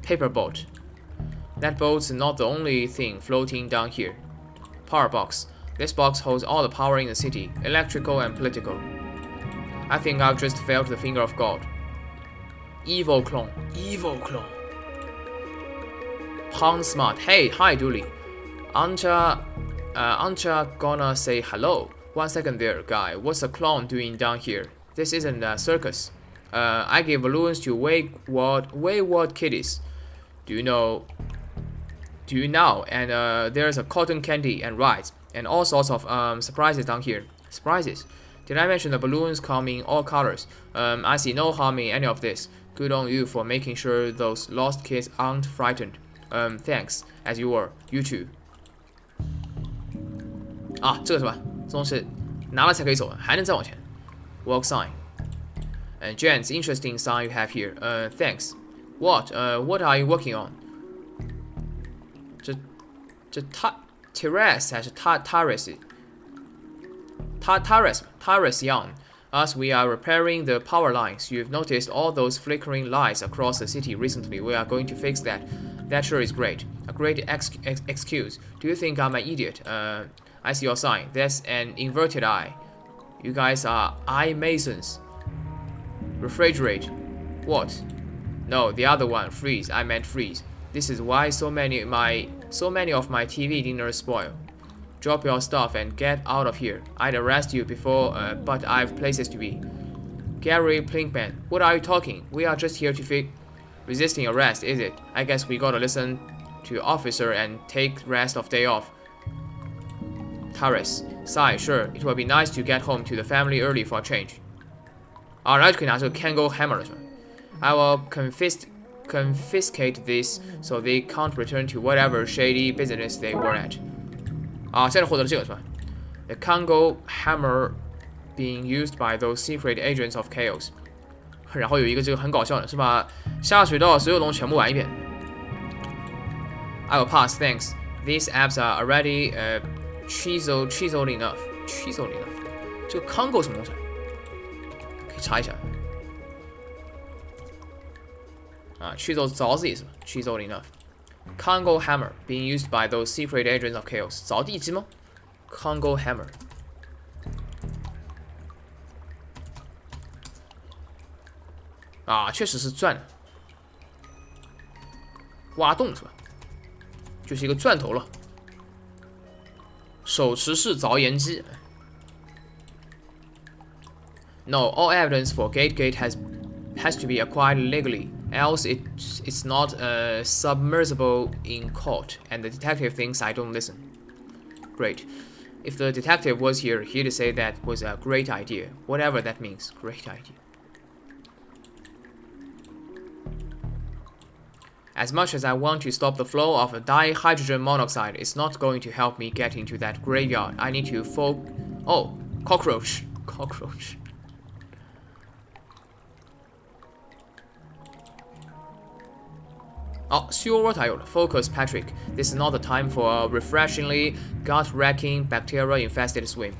Paper boat. That boat's not the only thing floating down here. Power box. This box holds all the power in the city, electrical and political. I think I've just felt the finger of God. Evil clone. Pound smart. Hey, hi, Dooley. Aren't ya gonna say hello? 1 second there, guy. What's a clown doing down here? This isn't a circus. I give balloons to wayward kiddies. Do you know? And there's a cotton candy and rides and all sorts of surprises down here. Surprises? Did I mention the balloons come in all colors? I see no harm in any of this. Good on you for making sure those lost kids aren't frightened. Thanks, as you were. You too. 这个是吧？这东西拿了才可以走，还能再往前。Walk sign. And gents, interesting sign you have here. Thanks. What are you working on? 这 terrace 还是 terrace young. As we are repairing the power lines, you've noticed all those flickering lights across the city recently. We are going to fix that. That sure is great. A great excuse. Do you think I'm an idiot? I see your sign. That's an inverted eye. You guys are eye masons. Refrigerate. What? No, the other one. Freeze. I meant freeze. This is why so many of my TV dinners spoil. Drop your stuff and get out of here. I'd arrest you before, but I've places to be. Gary Plinkman, what are you talking? We are just here to fix. Resisting arrest, is it? I guess we gotta listen to officer and take rest of day off. Taurus, sigh, sure. It will be nice to get home to the family early for a change. 然后就可以拿这个 Kango Hammer 了，是吧 I will confiscate this so they can't return to whatever shady business they were at. 现在获得了这个是吧 The Kango Hammer being used by those secret agents of chaos. 然后有一个这个很搞笑的，是把下水道所有东西全部玩一遍。I will pass, thanks. These apps are already chiseled enough. 这个 Kango 什么东西？可以查一下。chisel 凿自己是吧 ？Chiseled enough. Congo hammer being used by those secret agents of chaos. 凿地基吗 ？Congo hammer. 确实是钻的，挖洞是吧？就是一个钻头了。手持式凿岩机。No, all evidence for Gate has to be acquired legally, else it's not submersible in court, and the detective thinks I don't listen. Great. If the detective was here, he'd say that was a great idea. Whatever that means. Great idea. As much as I want to stop the flow of dihydrogen monoxide, it's not going to help me get into that graveyard. I need to Oh, cockroach. Cockroach. Sewer water 有了 Focus, Patrick. This is not the time for a refreshingly gut-wrecking, bacteria-infested swim.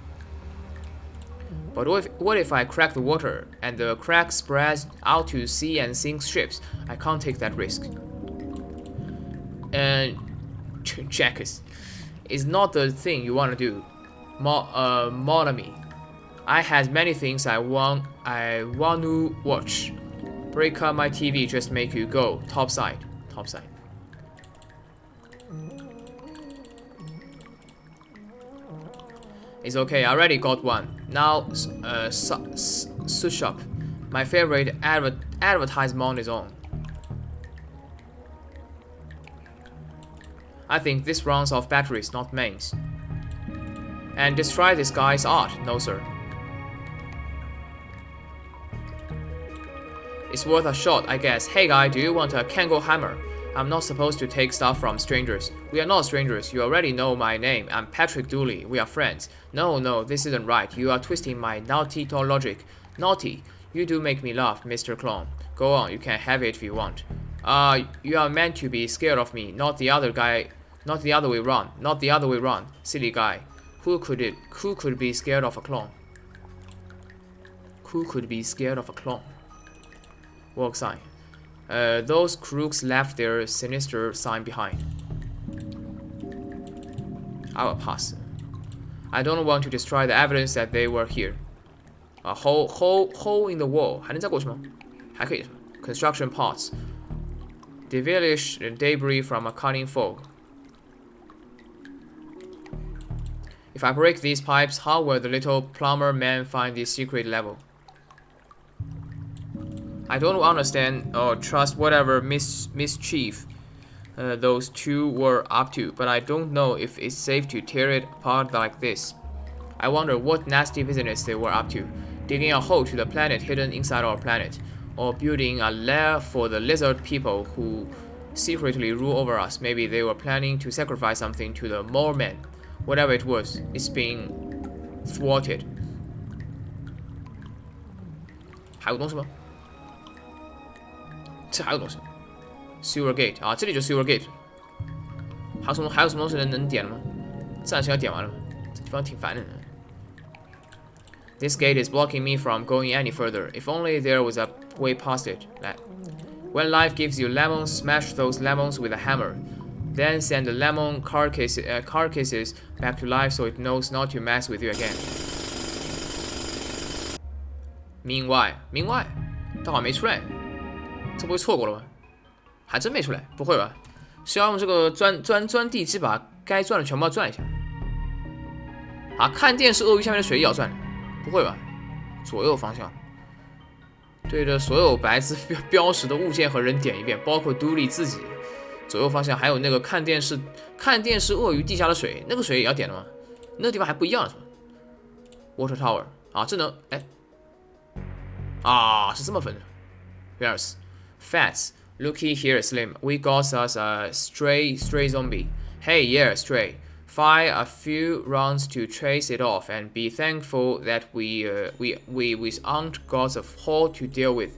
But what if I crack the water and the crack spreads out to sea and sinks ships? I can't take that risk. Jackers. It's not the thing you want to do. Mon ami. I had many things I want to watch. Break up my TV just make you go. Topside. It's okay, I already got one. Now, sush up. My favorite advertisement is on. I think this runs off batteries, not mains. And destroy this guy's art. No, sir. It's worth a shot, I guess. Hey guy, do you want a Kango hammer? I'm not supposed to take stuff from strangers. We are not strangers. You already know my name. I'm Patrick Dooley. We are friends. No, this isn't right. You are twisting my naughty logic. Naughty. You do make me laugh, Mr. Clone. Go on, you can have it if you want. You are meant to be scared of me, not the other guy. Not the other way round. Silly guy. Who could be scared of a clone? Who could be scared of a clone? Walk sign. Those crooks left their sinister sign behind. I will pass. I don't want to destroy the evidence that they were here. A hole in the wall. 还能再过去吗？还可以是吧 Construction parts. Devilish debris from a cutting fog. If I break these pipes, how will the little plumber man find this secret level? I don't understand or trust whatever mischief those two were up to, but I don't know if it's safe to tear it apart like this. I wonder what nasty business they were up to, digging a hole to the planet hidden inside our planet, or building a lair for the lizard people who secretly rule over us. Maybe they were planning to sacrifice something to the mole men. Whatever it was, it's being thwarted. 还有东西吗？这还有东西 ？Sewer gate 啊，这里就 sewer gate。还有什么东西能点吗？暂时要点完了，这地方挺烦的。This gate is blocking me from going any further. If only there was a way past it. When life gives you lemons, smash those lemons with a hammer. Then send the lemon carcasses back to life so it knows not to mess with you again. Meanwhile, 待会儿没出来，这不会错过了吗？还真没出来，不会吧？是要用这个钻地基把该钻的全部要钻一下。啊，看电视鳄鱼下面的水也要钻，不会吧？左右方向，对着所有白字标识的物件和人点一遍，包括杜丽自己。左右方向还有那个看电视鳄鱼地下的水，那个水也要点的吗？那个地方还不一样是吧 ？Water Tower 啊，这能哎啊是这么分的。Yes, Fats, looky here, Slim. We got us a stray zombie. Hey, yeah, stray. Fire a few rounds to chase it off, and be thankful that we aren't got a horde to deal with.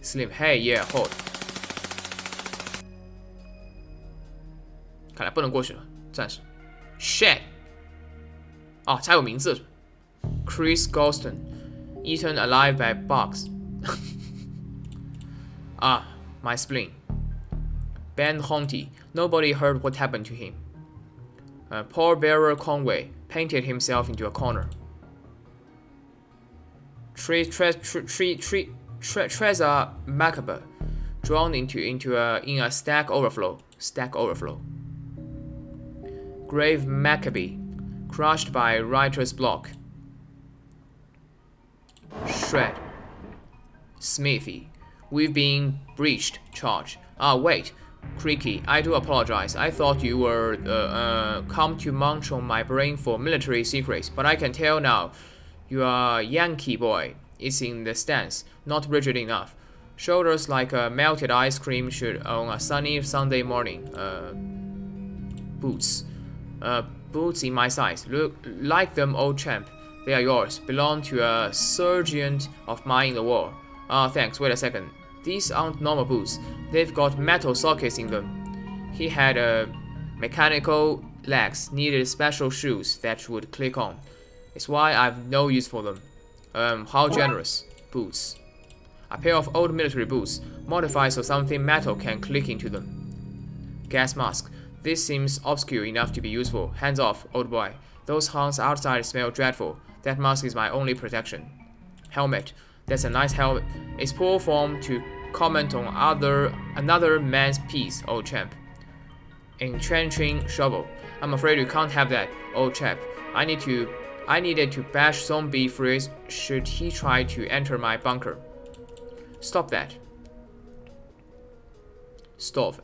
Slim, hey, yeah, horde. 看来不能过去了，暂时。Shit！ 啊，还有名字 ，Chris Golston, eaten alive by bugs. My spleen. Ben Honty. Nobody heard what happened to him. Paul Bearer Conway painted himself into a corner. Treza Macabre drawn in a stack overflow. Grave Maccabee, crushed by writer's block. Shred. Smithy, we've been breached. Charge. Wait. Creaky, I do apologize. I thought you were come to munch on my brain for military secrets, but I can tell now. You are a Yankee boy. It's in the stance, not rigid enough. Shoulders like a melted ice cream should on a sunny Sunday morning. Boots. Boots in my size. Look like them, old champ. They are yours. Belong to a sergeant of mine in the war. Thanks. Wait a second. These aren't normal boots. They've got metal sockets in them. He had mechanical legs. Needed special shoes that would click on. It's why I've no use for them. How generous. Boots. A pair of old military boots, modified so something metal can click into them. Gas mask. This seems obscure enough to be useful. Hands off, old boy. Those hunks outside smell dreadful. That mask is my only protection. Helmet. That's a nice helmet. It's poor form to comment on another man's piece, old champ. Entrenching shovel. I'm afraid you can't have that, old chap. I needed to bash zombie freeze should he try to enter my bunker. Stop that. Stove.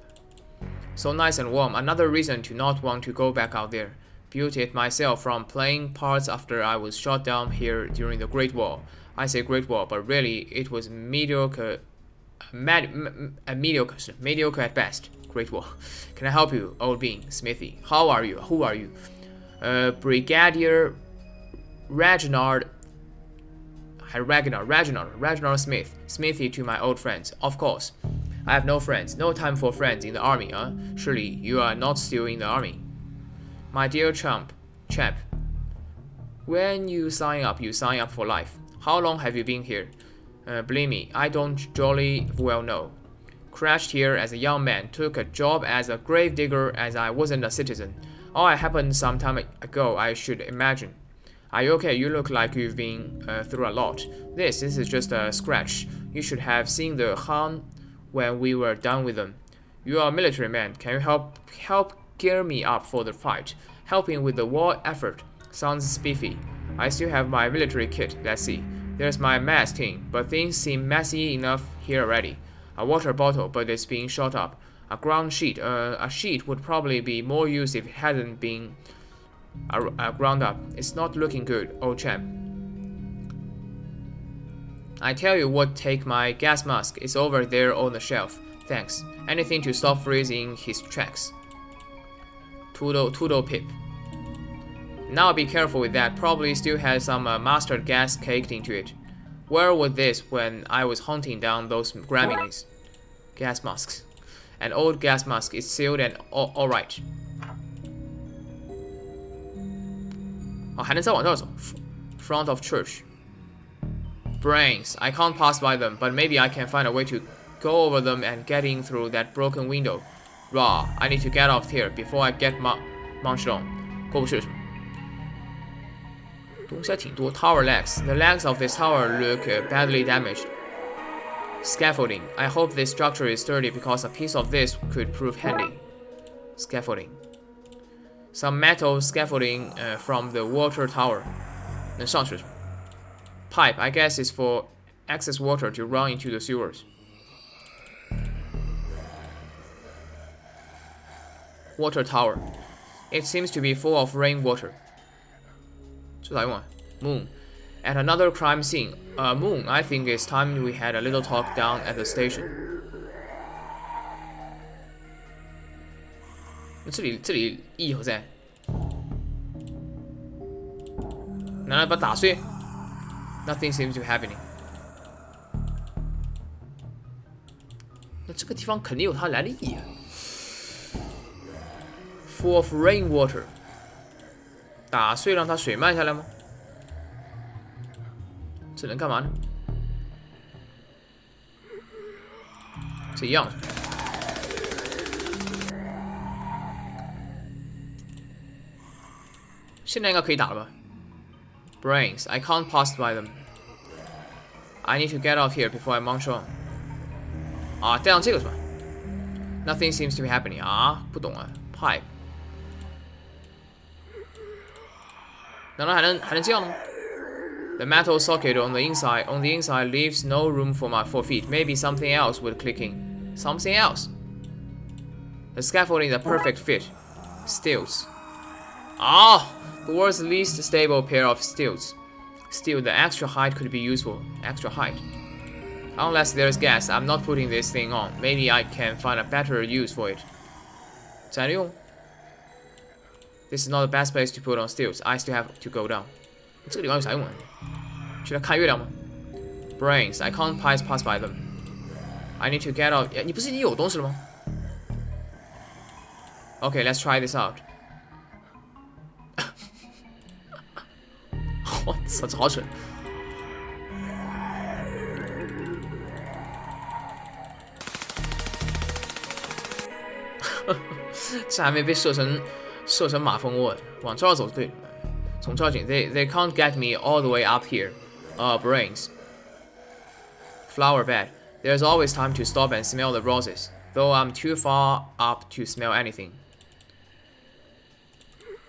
So nice and warm. Another reason to not want to go back out there. Built it myself from playing parts after I was shot down here during the Great War. I say Great War, but really it was mediocre at best. Great War. Can I help you, old bean? Smithy. How are you? Who are you? Brigadier Reginald Smith. Smithy to my old friends. Of course. I have no friends. No time for friends in the army, huh? Surely you are not still in the army. My dear chap. When you sign up for life. How long have you been here? Believe me, I don't jolly well know. Crashed here as a young man, took a job as a grave digger as I wasn't a citizen. All that happened some time ago, I should imagine. Are you okay? You look like you've been through a lot. This is just a scratch. You should have seen the Han when we were done with them. You are a military man. Can you help gear me up for the fight? Helping with the war effort. Sounds spiffy. I still have my military kit. Let's see. There's my mask thing, but things seem messy enough here already. A water bottle, but it's being shot up. A ground sheet. A sheet would probably be more used if it hadn't been ground up. It's not looking good, old chap. I tell you what, take my gas mask. It's over there on the shelf. Thanks. Anything to stop freezing his tracks. Toodle pip. Now be careful with that. Probably still has some mustard gas caked into it. Where was this when I was hunting down those gremlins? Gas masks. An old gas mask is sealed and alright. 哦，还能再往这儿走。Front of church. Brains. I can't pass by them, but maybe I can find a way to go over them and get in through that broken window. Raw. I need to get off here before I get munched on. 过不去是吗？东西还挺多。Tower legs. The legs of this tower look badly damaged. Scaffolding. I hope this structure is sturdy because a piece of this could prove handy. Scaffolding. Some metal scaffolding from the water tower. 能上去是吗？ Pipe. I guess it's for excess water to run into the sewers. Water tower. It seems to be full of rainwater. 这咋用啊 Moon. At another crime scene. Moon, I think it's time we had a little talk down at the station. 这里意义何在？拿来把它打碎 ？Nothing seems to be happening. 那这个地方肯定有它来的意义啊。Full of rainwater. 打碎让它水漫下来吗？这能干嘛呢？这一样。现在应该可以打了吧 ？Brains, I can't pass by them. I need to get out here before I munch on. 啊，带上这个是吧 ？Nothing seems to be happening. 啊，不懂啊。Pipe. 难道还能这样吗 ？The metal socket on the inside leaves no room for my 4 feet. Maybe something else would click in. Something else. The scaffolding is a perfect fit. Stilts. Ah, the world's least stable pair of stilts. Still, the extra height could be useful. Extra height. Unless there's gas, I'm not putting this thing on. Maybe I can find a better use for it. 再利用 This is not the best place to put on stilts. I still have to go down. 这个地方有啥用啊？去来看月亮吗 ？Brains, I can't pass by them. I need to get out. 你不是已经有东西了吗 ？Okay, let's try this out. 我操，这好蠢！这还没被射成马蜂窝，往这儿走就对了。从这儿进 ，they can't get me all the way up here. Brains. Flower bed. There's always time to stop and smell the roses, though I'm too far up to smell anything.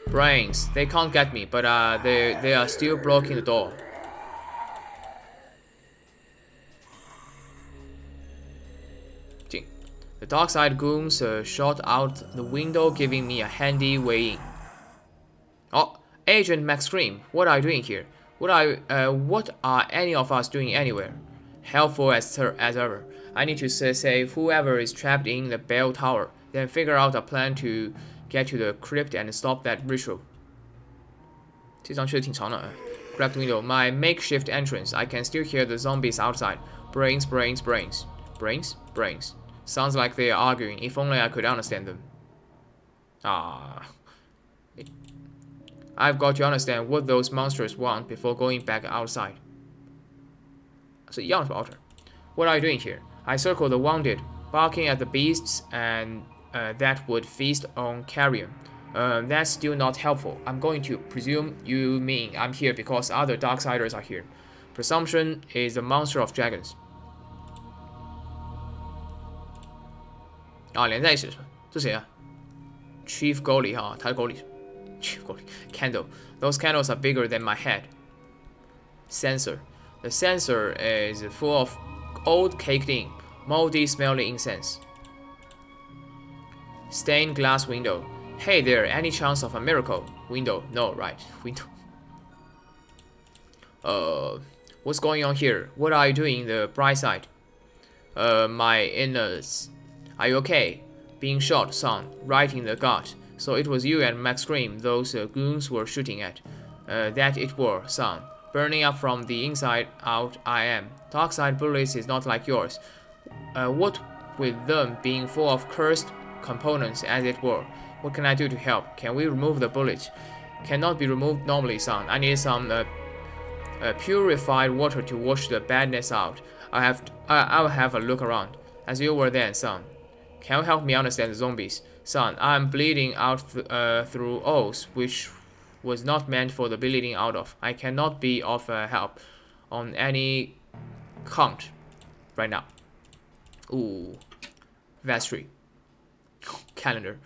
Brains. They can't get me, but they are still blocking the door. The Darkside goons shot out the window, giving me a handy way in. Oh, Agent Max Scream, what are you doing here? What are any of us doing anywhere? Helpful as ever. I need to save whoever is trapped in the bell tower, then figure out a plan to get to the crypt and stop that ritual. 这张确实挺长的。Grab the window. My makeshift entrance. I can still hear the zombies outside. Brains, brains, brains. Brains, brains. Sounds like they are arguing. If only I could understand them. I've got to understand what those monsters want before going back outside. 是一样的 Alter. What are you doing here? I circle the wounded, barking at the beasts and that would feast on carrion. That's still not helpful. I'm going to presume you mean I'm here because other Darksiders are here. Presumption is the monster of dragons. 连在一起是吧？这谁啊 ？Chief Goalie 哈，他是 Goalie。Chief Goalie candle. Those candles are bigger than my head. Censer. The censer is full of old caked-in, moldy-smelling incense. Stained glass window. Hey there, any chance of a miracle? Window. No, right. Window. What's going on here? What are you doing in the bright side? My innards. Are you okay? Being shot, son, right in the gut. So it was you and Max Scream those goons were shooting at. That it were, son. Burning up from the inside out I am. Darkside bullets is not like yours. What with them being full of cursed components as it were. What can I do to help? Can we remove the bullet? Cannot be removed normally, son. I need some purified water to wash the badness out. I'll have a look around. As you were then, son. Can you help me understand the zombies? Son, I'm bleeding out through O's, which was not meant for the bleeding out of. I cannot be of help on any count right now. Ooh. Vestry. Calendar.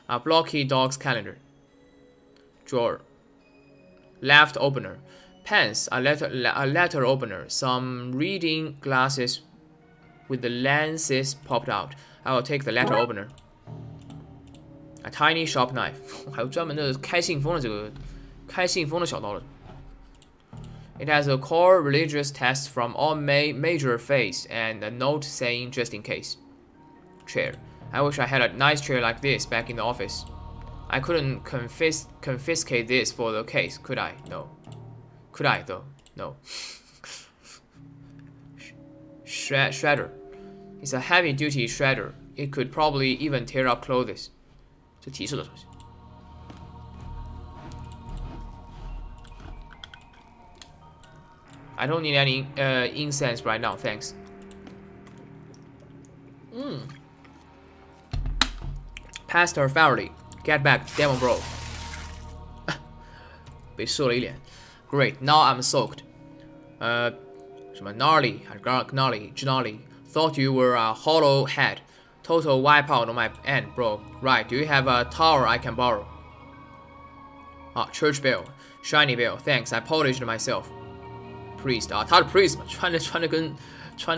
A blocky dog's calendar. Drawer. Left opener. Pens. A letter opener. Some reading glasses with the lenses popped out. I will take the letter opener. A tiny sharp knife. 还有专门的开信封的这个开信封的小刀了。It has a core religious text from all major faiths and a note saying just in case. Chair. I wish I had a nice chair like this back in the office. I couldn't confiscate this for the case, could I? No. Could I, though? No. Shredder. It's a heavy-duty shredder. It could probably even tear up clothes. 这提示的东西。I don't need any incense right now, thanks. Pastor Farley, get back, demon bro. 被射了一脸。Great, now I'm soaked. 什么 gnarly 还是 gnarly? Thought you were a hollow head. Total wipeout on my end, bro. Right, do you have a towel I can borrow? Church bell, shiny bell. Thanks, I polished myself. Priest 他的 priest 嘛，穿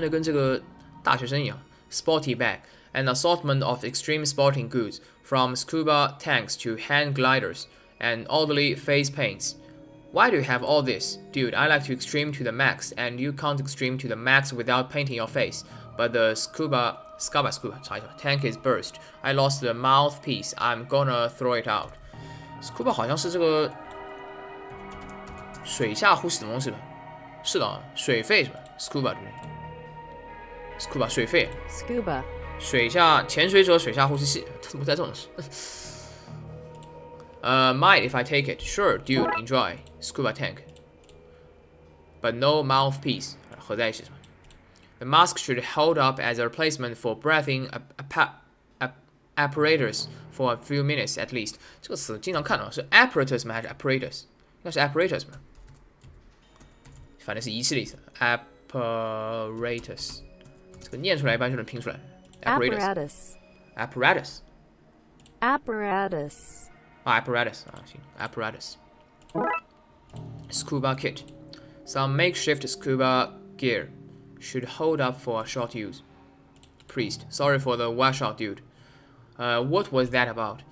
的跟这个大学生一样。Sporty bag, an assortment of extreme sporting goods, from scuba tanks to hand gliders and orderly face paints. Why do you have all this? Dude, I like to extreme to the max, and you can't extreme to the max without painting your face. But the scuba tank is burst. I lost the mouthpiece. I'm gonna throw it out. Scuba 好像是这个水下呼吸的东西吧？是的，水肺是吧 ？Scuba 对不对 ？Scuba 水肺。Scuba 水下潜水者水下呼吸器，怎么在这种事？Mind if I take it? Sure, dude, enjoy. Scuba tank. But no mouthpiece. 合在一起是吧？ The mask should hold up as a replacement for breathing apparatus for a few minutes at least。这个词经常看到是 apparatus 吗？还是 apparatus？ 应该是 apparatus 吧，反正是仪器的意思。apparatus 这个念出来一般就能拼出来。apparatus apparatus apparatus 啊 apparatus 啊行 apparatus scuba kit some makeshift scuba gear should hold up for a short use. Priest, sorry for the washout, dude. What was that about?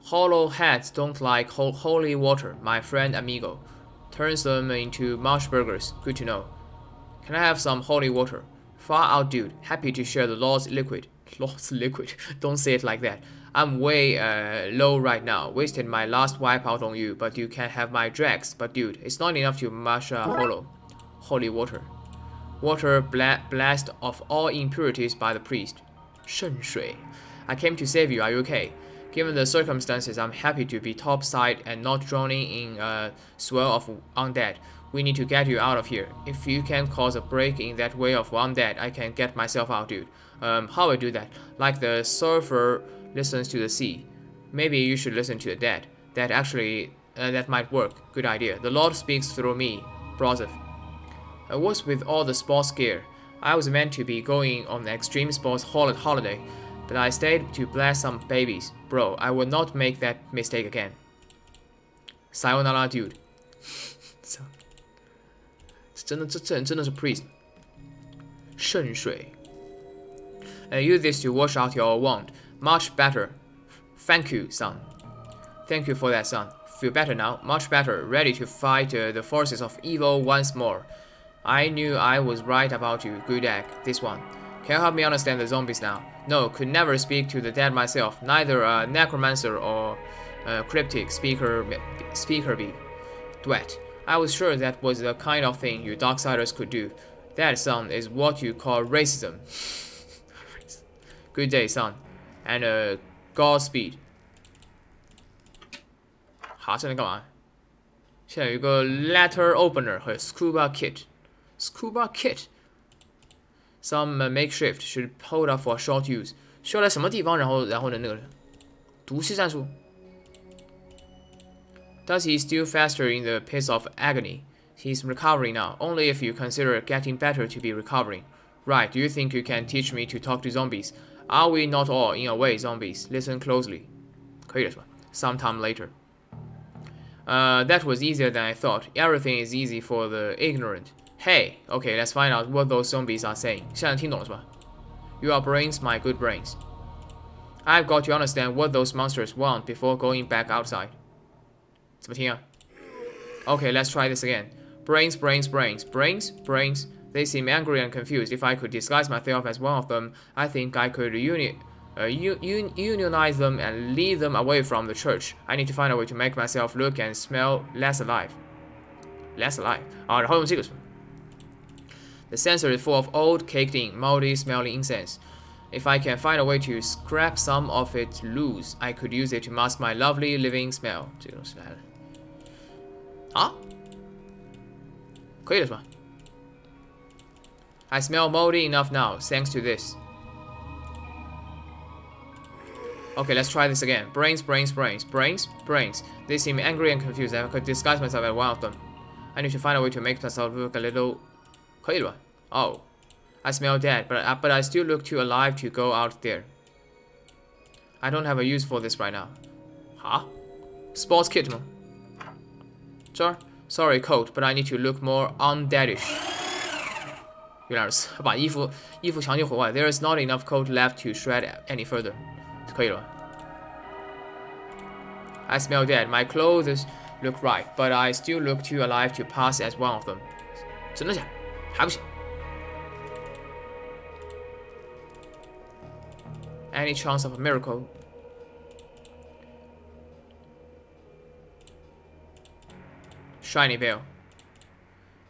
Hollow heads don't like holy water, my friend amigo. Turns them into marsh burgers. Good to know. Can I have some holy water? Far out, dude. Happy to share the Lord's liquid. Lord's liquid? Don't say it like that. I'm way low right now. Wasted my last wipeout on you, but you can have my dregs. But dude, it's not enough to mash holy water. Water blessed of all impurities by the priest. 圣水. I came to save you. Are you okay? Given the circumstances, I'm happy to be topside and not drowning in a swell of undead. We need to get you out of here. If you can cause a break in that way of undead, I can get myself out, dude. How I do that? Like the surfer listens to the sea. Maybe you should listen to the dead. That might work. Good idea. The Lord speaks through me, brother. What's with all the sports gear? I was meant to be going on an extreme sports holiday, but I stayed to bless some babies. Bro, I will not make that mistake again. Sayonara, dude. 这人真的是 priest. 圣水. Use this to wash out your wound. Much better. Thank you, son. Thank you for that, son. Feel better now. Much better. Ready to fight the forces of evil once more. I knew I was right about you. Good egg. This one. Can you help me understand the zombies now? No, could never speak to the dead myself. Neither a necromancer or a cryptic speaker be. Duet. I was sure that was the kind of thing you Darksiders could do. That, son, is what you call racism. Good day, son. And Godspeed. 好，这能干嘛？现在有一个 letter opener 和 scuba kit。Scuba kit. Some makeshift should hold up for short use. 需要在什么地方？然后呢？那个毒气战术。Does he still faster in the pits of agony? He's recovering now. Only if you consider getting better to be recovering. Right? Do you think you can teach me to talk to zombies? Are we not all, in a way, zombies? Listen closely. 可以了是吧 ？Sometime later. That was easier than I thought. Everything is easy for the ignorant. Hey, okay, let's find out what those zombies are saying. 现在听懂了是吧 ？Your brains, my good brains. I've got to understand what those monsters want before going back outside. 怎么听啊 ？Okay, let's try this again. Brains. They seem angry and confused. If I could disguise myself as one of them, I think I could unionize them and lead them away from the church. I need to find a way to make myself look and smell less alive. Less alive. 啊，然后用这个。The sensor is full of old, caked-in, moldy-smelling incense. If I can find a way to scrap some of it loose, I could use it to mask my lovely living smell. 这个东西来了。啊？可以了是吧 ？I smell moldy enough now, thanks to this. Okay, let's try this again. Brains. They seem angry and confused. I could disguise myself as one of them. I need to find a way to make myself look a little... 可以了吧 Oh, I smell dead, but I still look too alive to go out there. I don't have a use for this right now. 哈 Sports kit 吗？这儿 Sorry, coat, but I need to look more undeadish. 原来如此，把衣服强行毁坏。There is not enough coat left to shred any further. 可以了。I smell dead. My clothes look right, but I still look too alive to pass as one of them. 真的假的？还不行。Any chance of a miracle? Shiny veil.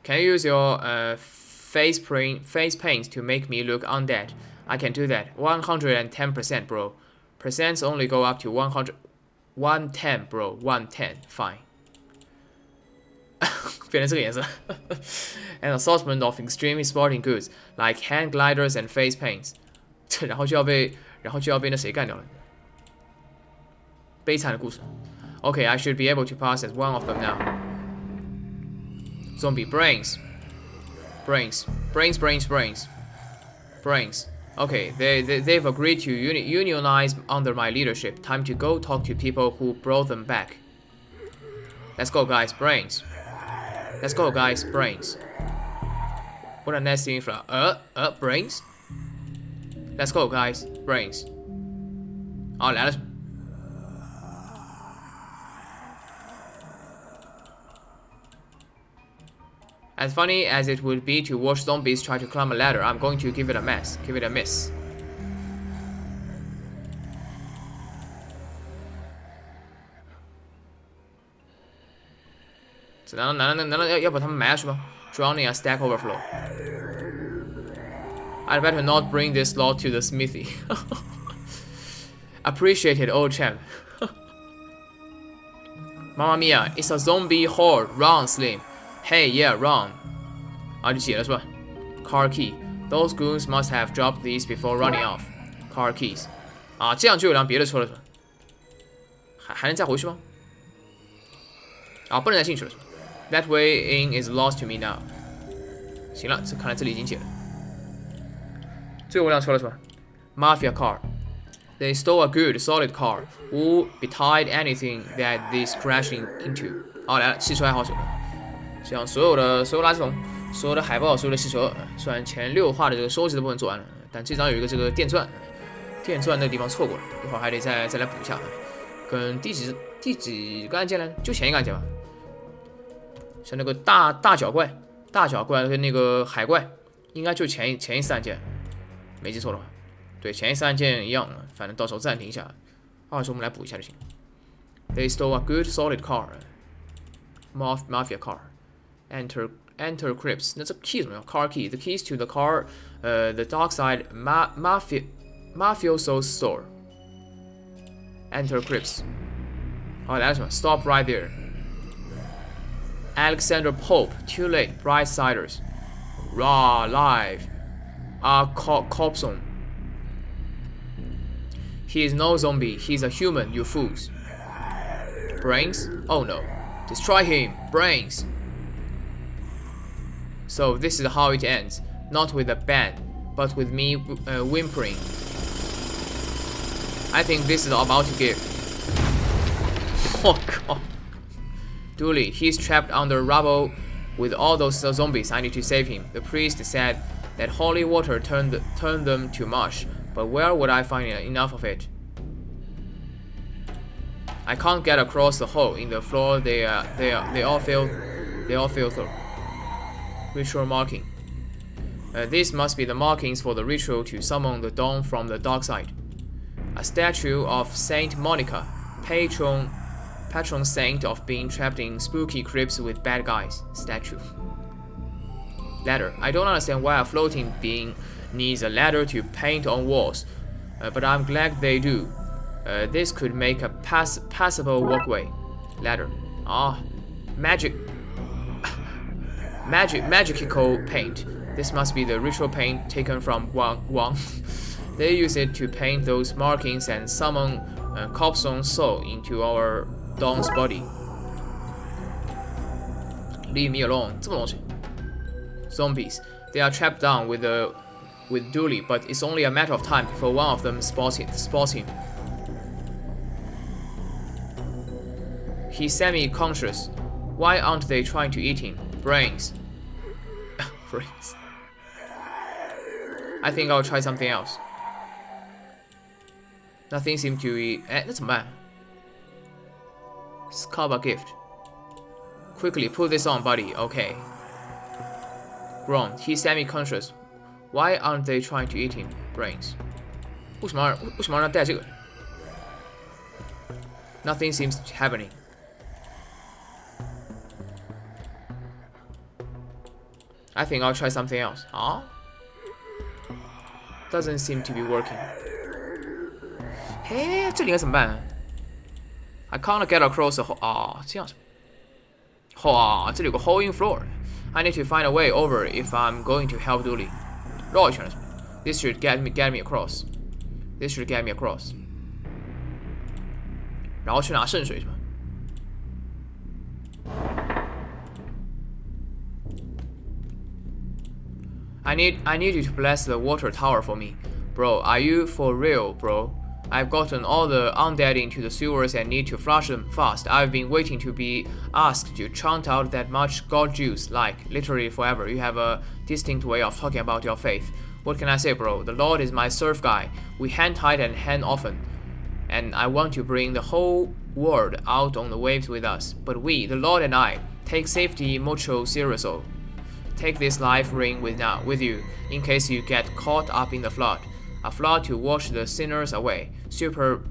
Can you use your face paint to make me look undead? I can do that. 110%, bro. Percents only go up to 100. 110, bro. 110. Fine. 变成这个颜色。An assortment of extremely sporting goods like hand gliders and face paints. 然后就要被那谁干掉了。悲惨的故事。Okay, I should be able to pass as one of them now. Zombie brains. Okay, they've agreed to unionize under my leadership. Time to go talk to people who brought them back. Let's go, guys. Brains. What a nasty infra. Brains. Let's go, guys. Brains. 好，来了。As funny as it would be to watch zombies try to climb a ladder, I'm going to give it a miss. Miss. 难道要把他们埋下去吗 ？Drowning a stack overflow. I'd better not bring this lot to the Smithy. Appreciate it, old champ. Mamma mia, it's a zombie horde. Run, Slim. Hey, yeah, run. 啊，就解了是吧 ？Car key. Those goons must have dropped these before running off. Car keys. 啊，这样就有辆别的车了是吧？还能再回去吗？啊，不能再进去了是吧 ？That way in is lost to me now. 行了，看来这里已经解了。最后一辆车了是吧 ？Mafia car. They stole a good, solid car. Would be tied anything that this crashing into. 好，来了，汽车爱好者。像所有垃圾桶、所有的海报、所有的汽车，虽然前6话的这个收集的部分做完了，但这张有一个这个电钻那个地方错过了，一会儿还得再来补一下。跟第几个案件呢？就前一个案件吧。像那个大脚怪跟那个海怪，应该就前一次案件，没记错的话，对，前一次案件一样，反正到时候暂停一下，到时候我们来补一下就行。They stole a good solid car, mafia car. Enter crypts. 那这 key 怎么样 ？Car key. The keys to the car. The Darkside mafioso store. Enter crypts. 好，来了什么 ？Stop right there. Alexander Pope. Too late. Brightsiders. Raw live. Copson. He is no zombie. He's a human. You fools. Brains? Oh no. Destroy him. Brains. So this is how it ends, not with a bang, but with me whimpering. I think this is about to give. Oh god. Dooley, he's trapped under rubble with all those zombies. I need to save him. The priest said that holy water turned them to mush, but where would I find enough of it? I can't get across the hole in the floor. They all fell through. Ritual marking. This must be the markings for the ritual to summon the dawn from the dark side. A statue of Saint Monica, patron saint of being trapped in spooky crypts with bad guys. Statue. Ladder. I don't understand why a floating being needs a ladder to paint on walls, but I'm glad they do. This could make a passable walkway. Ladder. Magical paint. This must be the ritual paint taken from Wang. They use it to paint those markings and summon Copson's soul into our Dawn's body. Leave me alone. 这么东西 Zombies. They are trapped down with Dooley, but it's only a matter of time before one of them spots him. He's semi-conscious. Why aren't they trying to eat him? Brains. Brains. I think I'll try something else. Nothing seems to be... 那怎么办 Scarba gift. Quickly put this on, buddy. Okay. Grown. He's semi-conscious. Why aren't they trying to eat him? Brains. 为什么要让他带这个 Nothing seems happening. I think I'll try something else. Doesn't seem to be working. 嘿，这里应该怎么办 I can't get across the hole. 这样是这里有个 hole in floor. I need to find a way over if I'm going to help Dooley. 绕一圈了 This should get me across. 然后去拿圣水是吧？ I need you to bless the water tower for me. Bro, are you for real, bro? I've gotten all the undead into the sewers and need to flush them fast. I've been waiting to be asked to chant out that much god juice, like, literally forever. You have a distinct way of talking about your faith. What can I say, bro? The Lord is my surf guy. We hand tight and hand often. And I want to bring the whole world out on the waves with us. But we, the Lord and I, take safety mucho serioso. Take this life ring with you, in case you get caught up in the flood. A flood to wash the sinners away. Super...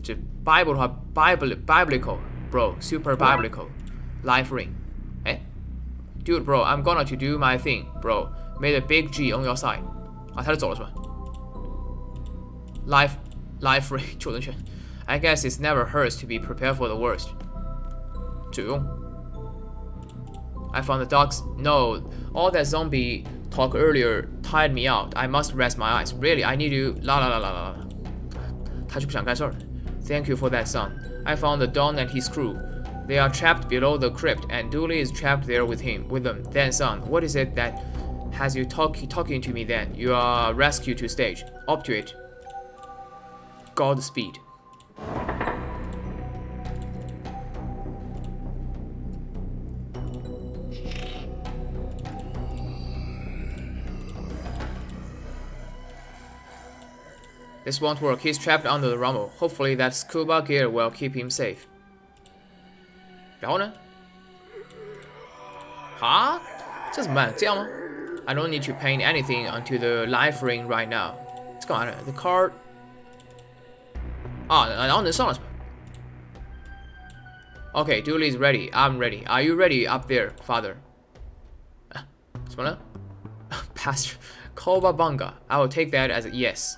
这 Bible 的话 biblical, bro. Super biblical. Life ring. Dude, bro, I'm gonna to do my thing, bro. Made a big G on your side. 啊，他就走了是吧 ？Life ring 救人权。I guess it never hurts to be prepared for the worst. 这有用。I found the dogs. No, all that zombie talk earlier tired me out. I must rest my eyes. Really, I need you. La la la la la. 他就不想干事儿。Thank you for that, son. I found the Don and his crew. They are trapped below the crypt, and Dooley is trapped there with them. Then, son, what is it that has you talking to me? Then you are rescued to stage. Up to it. Godspeed. This won't work. He's trapped under the rumble. Hopefully that scuba gear will keep him safe. 然后呢？啊？这怎么办？这样吗 ？I don't need to paint anything onto the life ring right now. 这干嘛呢 ？The card 啊，然后能上了是吧 ？Okay, Dooley is ready. I'm ready. Are you ready up there, father? 什么呢 ？Pastor, Cowabunga. I will take that as a yes.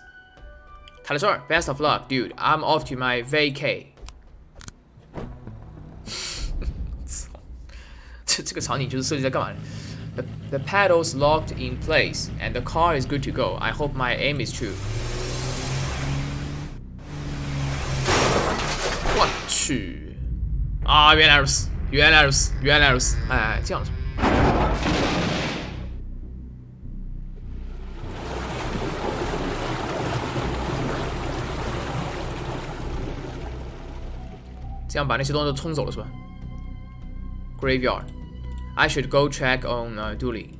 他的事儿 ，Best of luck, dude. I'm off to my vacay. 这个场景就是设计在干嘛呢 ？The pedals locked in place and the car is good to go. I hope my aim is true. 我去啊！原来如此，原来如此，原来如此。哎，这样子。这样把那些东西都冲走了是吧 ？Graveyard. I should go check on Dooley.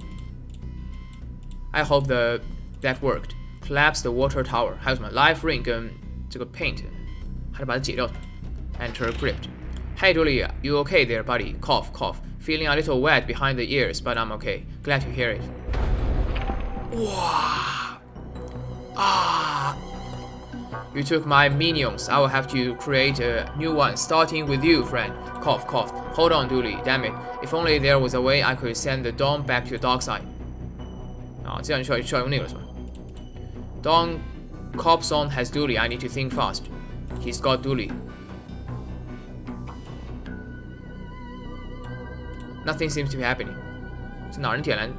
I hope that worked. Collapse the water tower. 还有什么 Life ring 跟这个 paint， 还得把它解掉。Enter crypt. Hey Dooley, you okay there, buddy? Cough, cough. Feeling a little wet behind the ears, but I'm okay. Glad to hear it. 哇啊！ You took my minions. I will have to create a new one, starting with you, friend. Cough, cough. Hold on, Dooley. Damn it. If only there was a way I could send the Dawn back to Darkside. 啊，这样需要用那个是吧 ？Dawn Cop's on has Dooley. I need to think fast. He's got Dooley. Nothing seems to be happening. 是哪人点燃？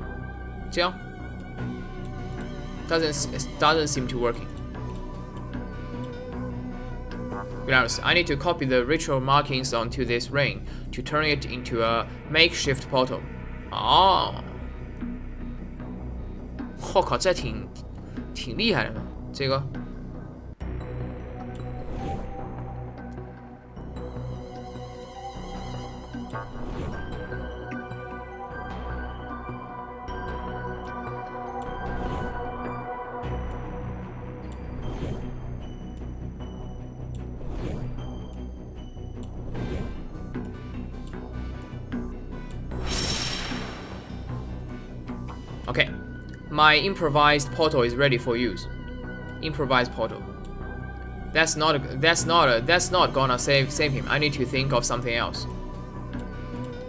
这样 doesn't seem to working. I need to copy the ritual markings onto this ring to turn it into a makeshift portal. 哦，我靠，这挺厉害的，这个。Okay, my improvised portal is ready for use. Improvised portal. That's not gonna save him. I need to think of something else.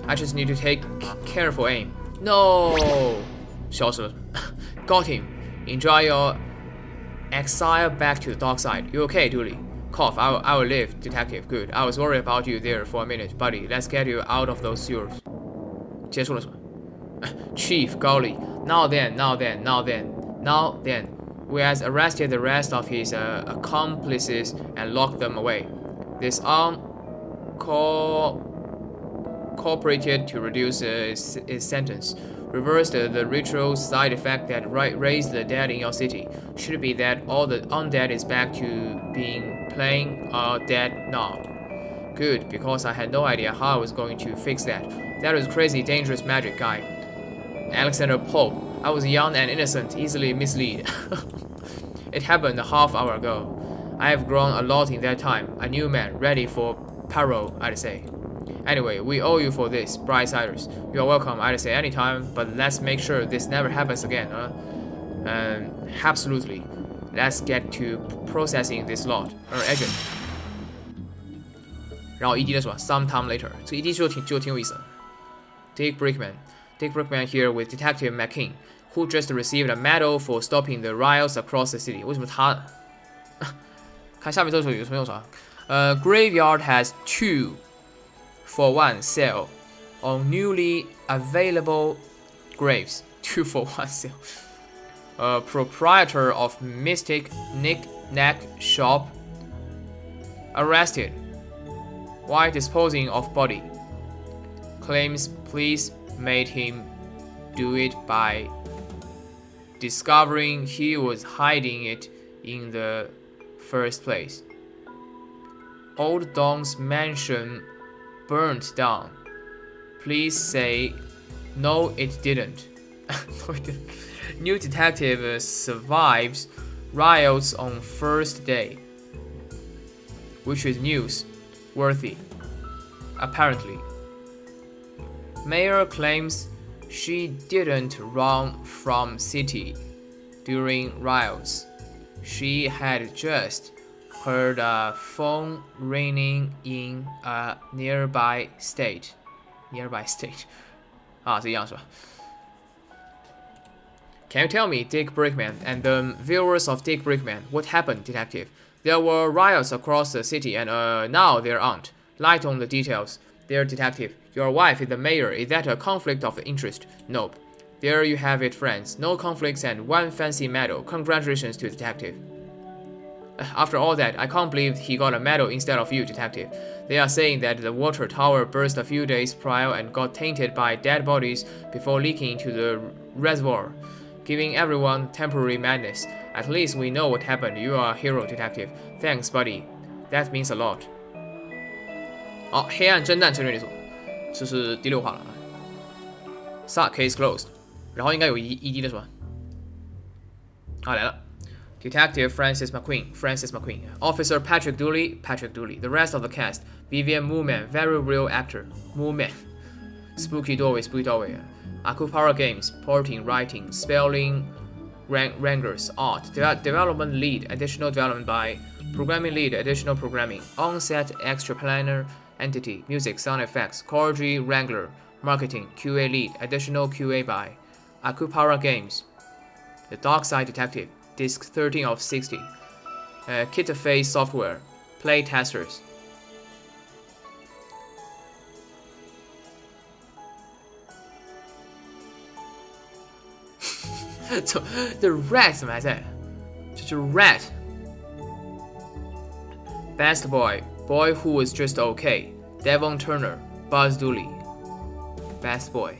I just need to take careful aim. No, 消失了。Got him. Enjoy your exile back to the dark side. You okay, Dooley? Cough. I will live, detective. Good. I was worried about you there for a minute, buddy. Let's get you out of those sewers. 结束了是吧 ？Chief, golly. Now then. We has arrested the rest of his accomplices and locked them away. This cooperated to reduce his sentence. Reverse the ritual side effect that raised the dead in your city. Should it be that all the undead is back to being plain dead now? Good, because I had no idea how I was going to fix that. That was crazy, dangerous magic guy. Alexander Pope. I was young and innocent, easily misled. It happened a half hour ago. I have grown a lot in that time. A new man, ready for parole, I'd say. Anyway, we owe you for this, Brightsiders. You are welcome, I'd say anytime, but let's make sure this never happens again, absolutely. Let's get to processing this lot. Agent. 然后 ED 的是吧 ？Sometime later， 这 ED 就挺有意思的。Dick Brickman here with Detective McKean, who just received a medal for stopping the riots across the city. 为什么他？看下面这首有什么用处啊？Graveyard has 2-for-1 sale on newly available graves. 2-for-1 sale. Proprietor of Mystic Knick-Knack Shop arrested while disposing of body. Claims police made him do it by discovering he was hiding it in the first place. Old Dong's mansion burned down. Police say no, it didn't. New detective survives riots on first day, which is news-worthy, apparently. Mayor claims she didn't run from city during riots. She had just heard a phone ringing in a nearby state. Ah, 这样是吧 Can you tell me, Dick Brickman, and the viewers of Dick Brickman, what happened, detective? There were riots across the city, and now there aren't. Light on the details. There, detective. Your wife is the mayor. Is that a conflict of interest? Nope. There you have it, friends. No conflicts and one fancy medal. Congratulations to detective. After all that, I can't believe he got a medal instead of you, detective. They are saying that the water tower burst a few days prior and got tainted by dead bodies before leaking into the reservoir, giving everyone temporary madness. At least we know what happened. You are a hero, detective. Thanks, buddy. That means a lot. 好，黑暗侦探成员里所，这是第6话了啊。Case closed， 然后应该有 ED 的是吧？好，来了。Detective Francis McQueen, Officer Patrick Dooley, the rest of the cast, Vivian Mooman, very real actor, Mooman, Spooky Doorway, Akupara Games, porting, writing, spelling, Rangers, art, development lead, additional development by, programming lead, additional programming, on-set extra planner, entity, music, sound effects, Corgi, Wrangler, marketing, QA lead, additional QA by, Akupara Games, The Darkside Detective, Disc 13 of 60. Kit-Face Software. Play testers. The rat 怎么还在？就是 rat. Best boy. Boy who was just okay. Devon Turner. Buzz Dooley. Best boy.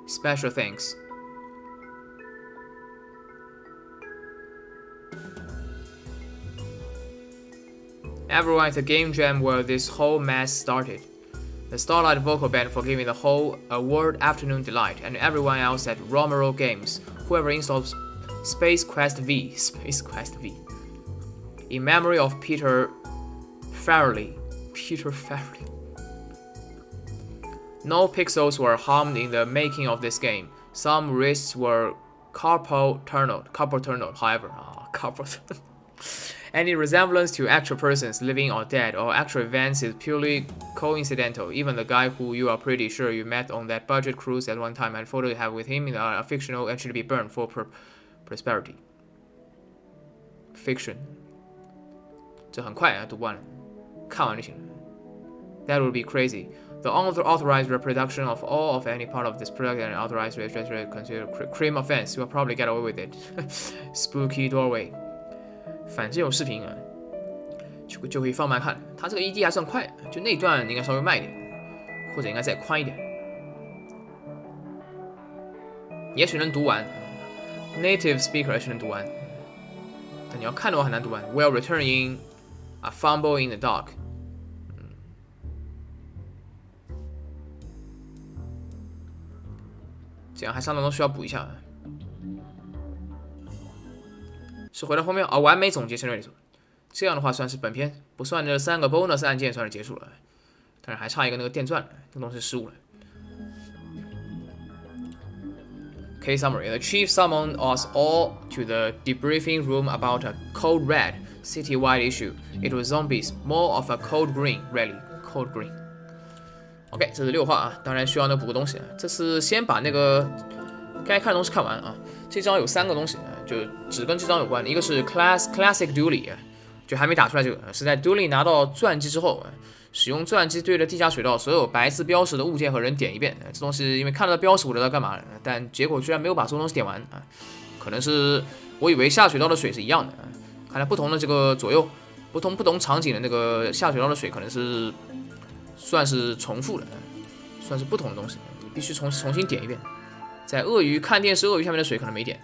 Special thanks. Everyone at the game jam where this whole mess started. The Starlight Vocal Band for giving the whole a World Afternoon delight, and everyone else at Romero Games, whoever installed Space Quest V, in memory of Peter Farrelly. No pixels were harmed in the making of this game. Some wrists were carpal tunnel, however. Any resemblance to actual persons living or dead or actual events is purely coincidental. Even the guy who you are pretty sure you met on that budget cruise at one time and photo you have with him are fictional and should be burned for prosperity. Fiction. 这很快啊，读完了，看完就行了。That would be crazy. The unauthorized reproduction of all of any part of this product and authorized registration considered crime offense. You will probably get away with it. Spooky doorway. 反正有视频啊，就可以放慢看。它这个 ED 还算快，就那段应该稍微慢一点，或者应该再宽一点。也许能读完 ，native speaker 也许能读完，但你要看的话很难读完。Will return in a fumble in the dark。这样还相当多需要补一下。是回到后面啊，完美总结成为这样的话算是本片不算这3个 bonus 案件算是结束了，但是还差一个那个电钻，这东西失误了。Case summary: The chief summoned us all to the debriefing room about a code red citywide issue. It was zombies, more of a code green, really code green. OK， 这是6话啊，当然需要补个东西。这次先把那个该看的东西看完啊。这章有3个东西，就只跟这章有关的。一个是 Classic Dooley， 就还没打出来这个，是在 Dooley 拿到钻机之后，使用钻机对着地下水道所有白字标识的物件和人点一遍。这东西因为看到标识我知道干嘛，但结果居然没有把这个东西点完啊。可能是我以为下水道的水是一样的，看来不同的这个左右不同场景的那个下水道的水可能是。算是重复的，算是不同的东西，你必须重新点一遍。在看电视鳄鱼下面的水可能没点，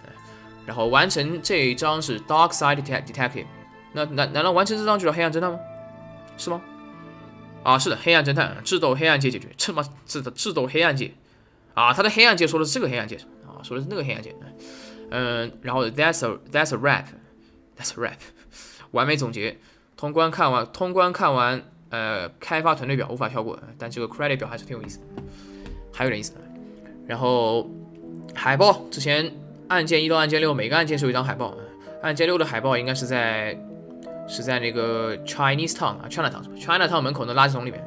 然后完成这一章是 Darkside Detective。难道完成这章就叫黑暗侦探吗？是吗？啊，是的，黑暗侦探，智斗黑暗界解决，这么智斗黑暗界啊，他的黑暗界说的是这个黑暗界啊，说的是那个黑暗界。然后 That's a rap， 完美总结，通关看完。开发团队表无法跳过，但这个 credit 表还是挺有意思的，还有点意思。然后海报，之前案件1到案件6，每个案件是有一张海报。案件6的海报应该是在那个 Chinatown 啊 ，Chinatown 门口的垃圾桶里面。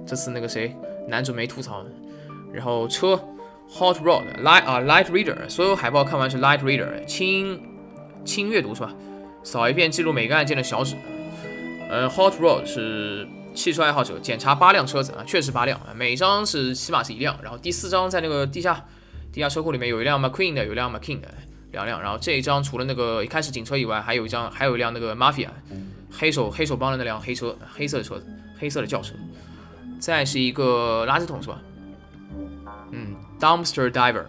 这次那个谁男主没吐槽。然后车 Hot Rod Light Reader， 所有海报看完是 Light Reader， 轻阅读是吧？扫一遍记录每个案件的小指。Hot Rod 是汽车爱好者，检查8辆车子啊，确实8辆，每张是起码是1辆，然后第4张在那个地下车库里面有一辆 McQueen 的，有一辆 McKing 的2辆，然后这一张除了那个一开始警车以外，还有一辆那个 Mafia 黑手帮的那辆黑色的车子，黑色的轿车，再是一个垃圾桶是吧？Dumpster Diver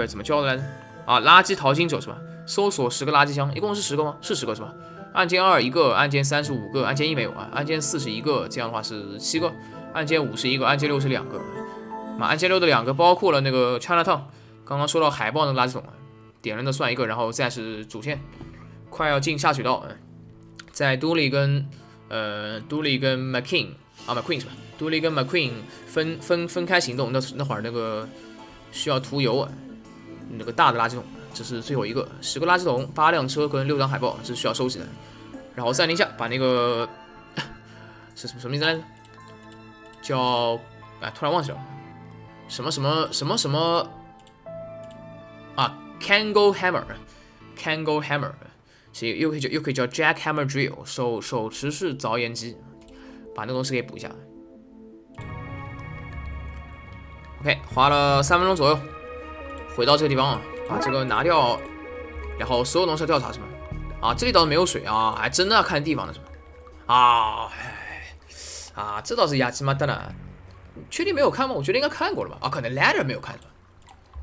怎么叫的来着？啊，垃圾淘金者是吧？搜索10个垃圾箱，一共是10个吗？是10个是吧？案件2 1个，案件3是5个，案件1没有啊，案件4是1个，这样的话是7个，案件5是1个，案件6是2个。案件6的2个包括了那个 Chinatown， 刚刚说到海报那个垃圾桶，点了的算1个，然后再是主线，快要进下水道，在Dooley跟McKing 啊 McQueen 是吧？Dooley跟 McQueen 分开行动，那会儿那个需要涂油，那个大的垃圾桶。这是最后一个，10个垃圾桶，8辆车跟6张海报，这是需要收集的。然后暂停一下，把那个是什么名字来着？叫突然忘记了，什么啊 ？Kango Hammer， 其实又可以叫 Jackhammer Drill， 手持式凿岩机，把那个东西给补一下。OK， 花了3分钟左右，回到这个地方啊。把这个拿掉，然后所有东西要调查是吗？啊，这里倒是没有水啊，还真的要看地方的是吧？这倒是亚奇马蛋了。确定没有看吗？我觉得应该看过了吧？啊，可能 ladder 没有看是吧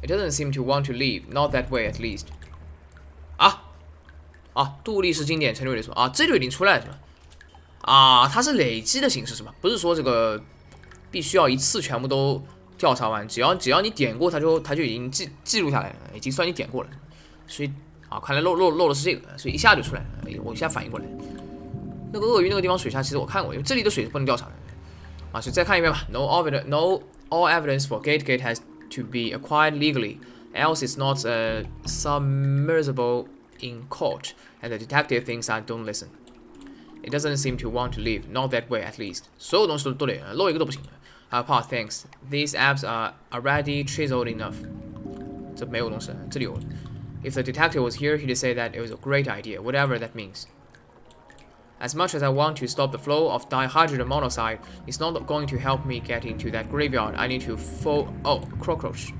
？It doesn't seem to want to leave, not that way at least。杜立式经典成就里说这就已经出来了是吧？它是累积的形式是吧？不是说这个必须要一次全部都。调查完，只要你点过，它就已经记录下来了，已经算你点过了。所以看来漏的是这个，所以一下就出来了。我一下反应过来，那个鳄鱼那个地方水下其实我看过，因为这里的水是不能调查的。所以再看一遍吧。No all evidence for Gate has to be acquired legally, else it's not submersible in court, and the detective thinks I don't listen. It doesn't seem to want to leave, not that way at least. 所有东西都得漏一个都不行。Apart, thanks. These apps are already chiseled enough. 这没有东西，这里有。If the detective was here, he'd say that it was a great idea, whatever that means. As much as I want to stop the flow of dihydrogen monoxide, it's not going to help me get into that graveyard. I need to cockroach.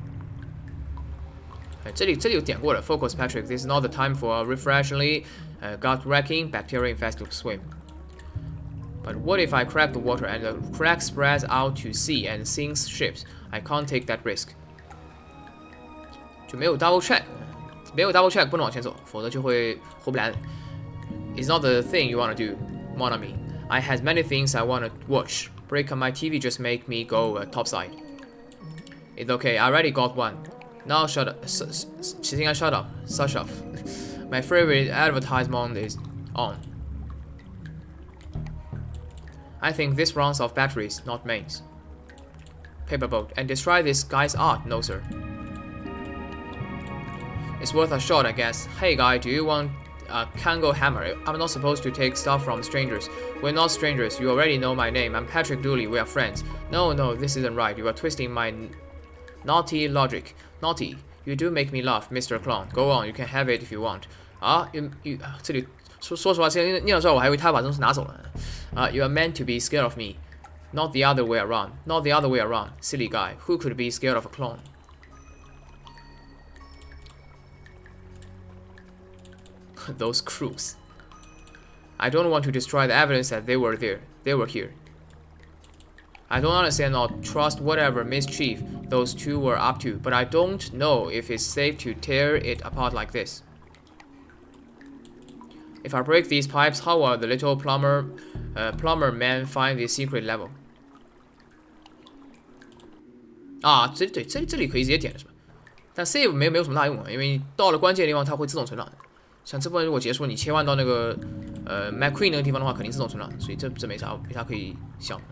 这里有点过了 ，Focus Patrick. This is not the time for a refreshingly, gut-wrecking, bacteria-infested swim. But what if I crack the water and the crack spreads out to sea and sinks ships? I can't take that risk. 就没有 double check， 没有 double check 不能往前走，否则就会回不来。It's not the thing you wanna do, mon ami. I had many things I wanna watch. Break on my TV just make me go topside. It's okay, I already got one. Now shut up. 请该 shut up. Such up. My favorite advertisement is on. I think this runs off batteries, not mains. Paperboat, and destroy this guy's art, no sir. It's worth a shot, I guess. Hey guy, do you want a Kango hammer? I'm not supposed to take stuff from strangers. We're not strangers. You already know my name. I'm Patrick Dooley. We are friends. No, this isn't right. You are twisting my naughty logic. Naughty. You do make me laugh, Mr. Clown. Go on, you can have it if you want. 这里说实话，现在念到这儿，我还以为他把东西拿走了。You are meant to be scared of me, not the other way around. Not the other way around. Silly guy. Who could be scared of a clone? Those crews. I don't want to destroy the evidence that they were there. They were here. I don't understand or trust whatever mischief those two were up to, but I don't know if it's safe to tear it apart like this. If I break these pipes, how will the little plumber man find the secret level? 这里可以直接点的是吧？但 save 没有什么大用啊，因为到了关键地方它会自动存档。像这部分如果结束，你切换到那个McQueen 那个地方的话，肯定自动存档，所以这没啥可以想的，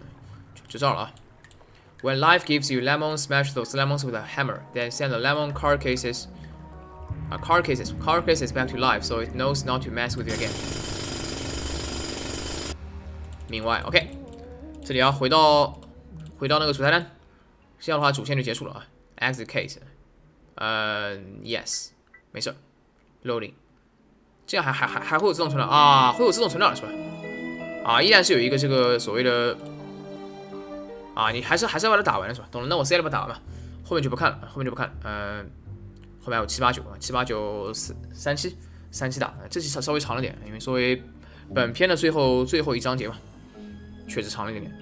就这儿了啊。When life gives you lemons, smash those lemons with a hammer. Then send the lemon carcasses back to life, so it knows not to mess with you again. 明白 ？OK， 这里要回到那个主菜单，这样的话主线就结束了啊。Exit case， yes， 没事 ，loading。这样还会有自动存档啊，会有自动存档是吧？依然是有一个这个所谓的你还是要把它打完是吧？懂了，那我 C 了把它打完吧，后面就不看了，后面还有7、8、9、7、8、9、3期打，这期稍微长了点，因为作为本片的最后一章节嘛，确实长了一点点。